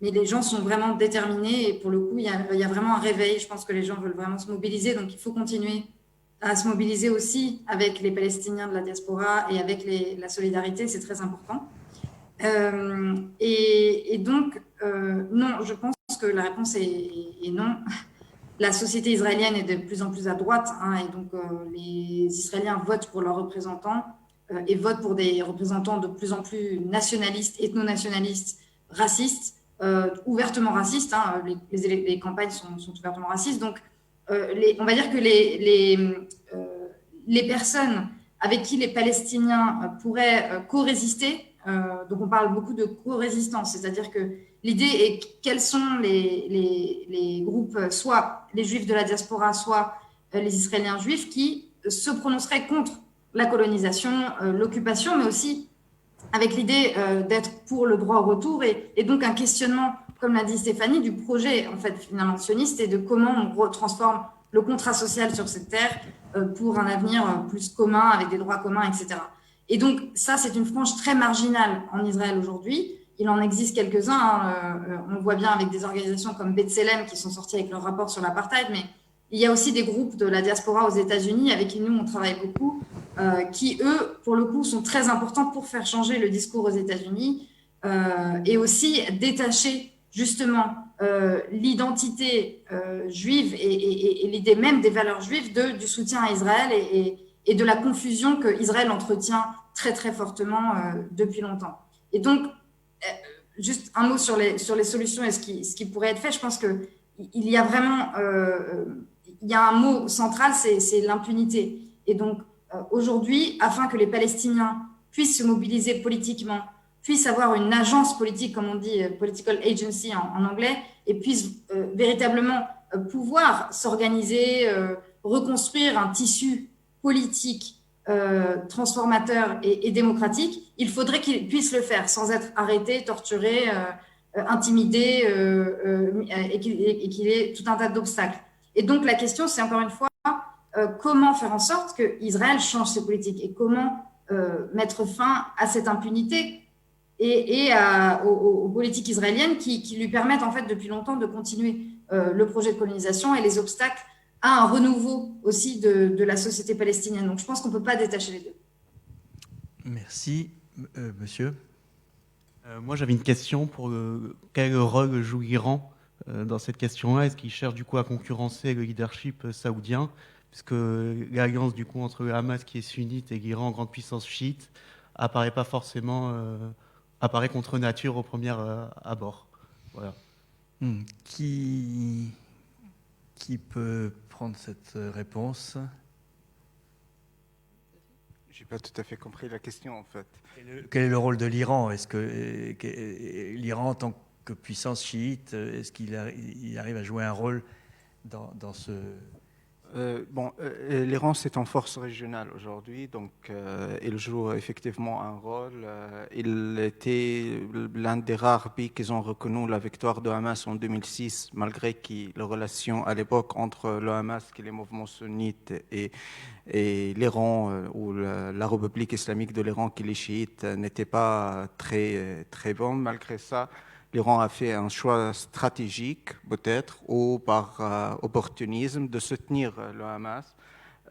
Mais les gens sont vraiment déterminés et pour le coup, il y a vraiment un réveil. Je pense que les gens veulent vraiment se mobiliser. Donc, il faut continuer à se mobiliser aussi avec les Palestiniens de la diaspora et avec la solidarité. C'est très important. Et donc, non, je pense que la réponse est non. La société israélienne est de plus en plus à droite, et donc les Israéliens votent pour leurs représentants et votent pour des représentants de plus en plus nationalistes, ethno-nationalistes, racistes, ouvertement racistes. Les campagnes sont ouvertement racistes. Donc, on va dire que les personnes avec qui les Palestiniens pourraient co-résister, donc on parle beaucoup de co-résistance, c'est-à-dire que l'idée est quels sont les groupes, soit les juifs de la diaspora, soit les Israéliens juifs, qui se prononceraient contre la colonisation, l'occupation, mais aussi avec l'idée d'être pour le droit au retour et donc un questionnement, comme l'a dit Stéphanie, du projet en fait finalement sioniste et de comment on transforme le contrat social sur cette terre pour un avenir plus commun, avec des droits communs, etc. Et donc ça, c'est une frange très marginale en Israël aujourd'hui. Il en existe quelques-uns. On le voit bien avec des organisations comme B'Tselem qui sont sorties avec leur rapport sur l'apartheid, mais il y a aussi des groupes de la diaspora aux États-Unis avec qui nous, on travaille beaucoup, qui, eux, pour le coup, sont très importants pour faire changer le discours aux États-Unis et aussi détacher justement l'identité juive et l'idée même des valeurs juives du soutien à Israël et de la confusion que Israël entretient très, très fortement depuis longtemps. Et donc, juste un mot sur les solutions et ce qui pourrait être fait. Je pense qu'il y a vraiment il y a un mot central, c'est l'impunité. Et donc, aujourd'hui, afin que les Palestiniens puissent se mobiliser politiquement, puisse avoir une agence politique, comme on dit, political agency en anglais, et puisse véritablement pouvoir s'organiser, reconstruire un tissu politique transformateur et démocratique, il faudrait qu'il puisse le faire sans être arrêté, torturé, intimidé et qu'il ait tout un tas d'obstacles. Et donc la question, c'est encore une fois, comment faire en sorte qu'Israël change ses politiques et comment mettre fin à cette impunité et aux politiques israéliennes qui lui permettent en fait depuis longtemps de continuer le projet de colonisation et les obstacles à un renouveau aussi de la société palestinienne. Donc je pense qu'on ne peut pas détacher les deux. Merci. Monsieur. Moi j'avais une question pour quel rôle joue l'Iran dans cette question-là. Est-ce qu'il cherche du coup à concurrencer le leadership saoudien, puisque l'alliance du coup entre le Hamas qui est sunnite et l'Iran, grande puissance chiite, apparaît pas forcément apparaît contre nature au premier abord. Voilà. Qui peut prendre cette réponse? Je n'ai pas tout à fait compris la question, en fait. Quel est le rôle de l'Iran? Est-ce que l'Iran, en tant que puissance chiite, est-ce qu'il arrive à jouer un rôle dans ce... L'Iran, c'est une force régionale aujourd'hui, donc il joue effectivement un rôle. Il était l'un des rares pays qui ont reconnu la victoire de Hamas en 2006, malgré que les relations à l'époque entre le Hamas, qui est les mouvements sunnites, et l'Iran, ou la République islamique de l'Iran, qui est les chiites, n'étaient pas très, très bonnes. Malgré ça, l'Iran a fait un choix stratégique, peut-être, ou par opportunisme, de soutenir le Hamas.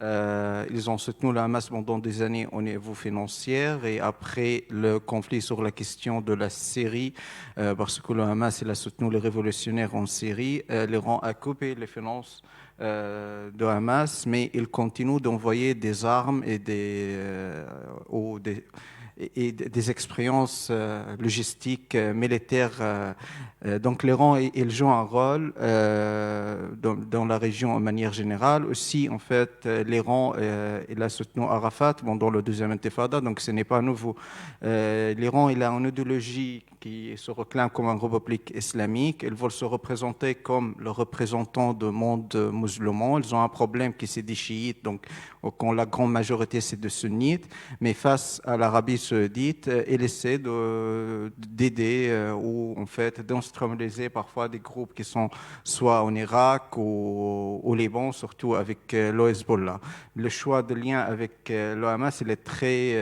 Ils ont soutenu le Hamas pendant des années au niveau financier, et après le conflit sur la question de la Syrie, parce que le Hamas il a soutenu les révolutionnaires en Syrie, l'Iran a coupé les finances de Hamas, mais il continue d'envoyer des armes et des expériences logistiques, militaires. Donc l'Iran, il joue un rôle dans la région de manière générale. Aussi, en fait, l'Iran, il a soutenu Arafat pendant le deuxième intifada, donc ce n'est pas nouveau. L'Iran, il a une idéologie qui se réclame comme une république islamique. Ils veulent se représenter comme le représentant du monde musulman. Ils ont un problème qui c'est des chiites, donc quand la grande majorité c'est des sunnites. Mais face à l'Arabie saoudite, ils essaient d'aider ou en fait d'instrumentaliser parfois des groupes qui sont soit en Irak ou au Liban, surtout avec le Hezbollah. Le choix de lien avec le Hamas, il est très,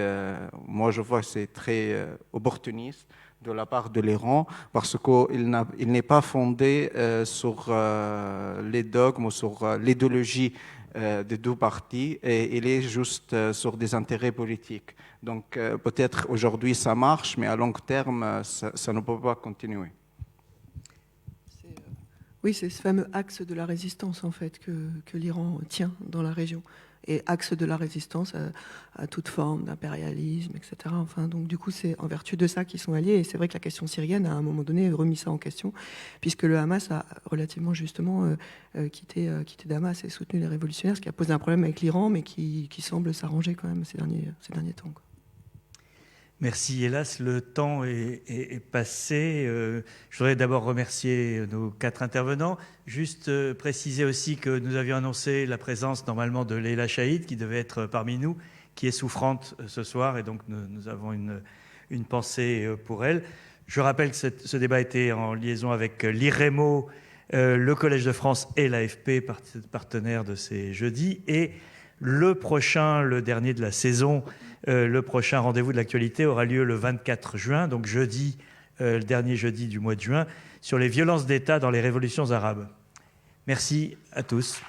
moi je vois que c'est très opportuniste de la part de l'Iran, parce qu'il n'est pas fondé sur les dogmes ou sur l'idéologie des deux parties, et il est juste sur des intérêts politiques. Donc peut-être aujourd'hui ça marche, mais à long terme, ça ne peut pas continuer. Oui, c'est ce fameux axe de la résistance, en fait, que l'Iran tient dans la région. Et axe de la résistance à toute forme d'impérialisme, etc. Enfin, donc, du coup, c'est en vertu de ça qu'ils sont alliés. Et c'est vrai que la question syrienne, à un moment donné, remis ça en question, puisque le Hamas a relativement justement quitté Damas et soutenu les révolutionnaires, ce qui a posé un problème avec l'Iran, mais qui semble s'arranger quand même ces derniers temps, quoi. Merci. Hélas, le temps est passé. Je voudrais d'abord remercier nos 4 intervenants. Juste préciser aussi que nous avions annoncé la présence normalement de Leila Chaïd, qui devait être parmi nous, qui est souffrante ce soir, et donc nous avons une pensée pour elle. Je rappelle que ce débat était en liaison avec l'IREMO, le Collège de France et l'AFP, partenaires de ces jeudis, et le dernier de la saison, le prochain rendez-vous de l'actualité aura lieu le 24 juin, donc jeudi, le dernier jeudi du mois de juin, sur les violences d'État dans les révolutions arabes. Merci à tous.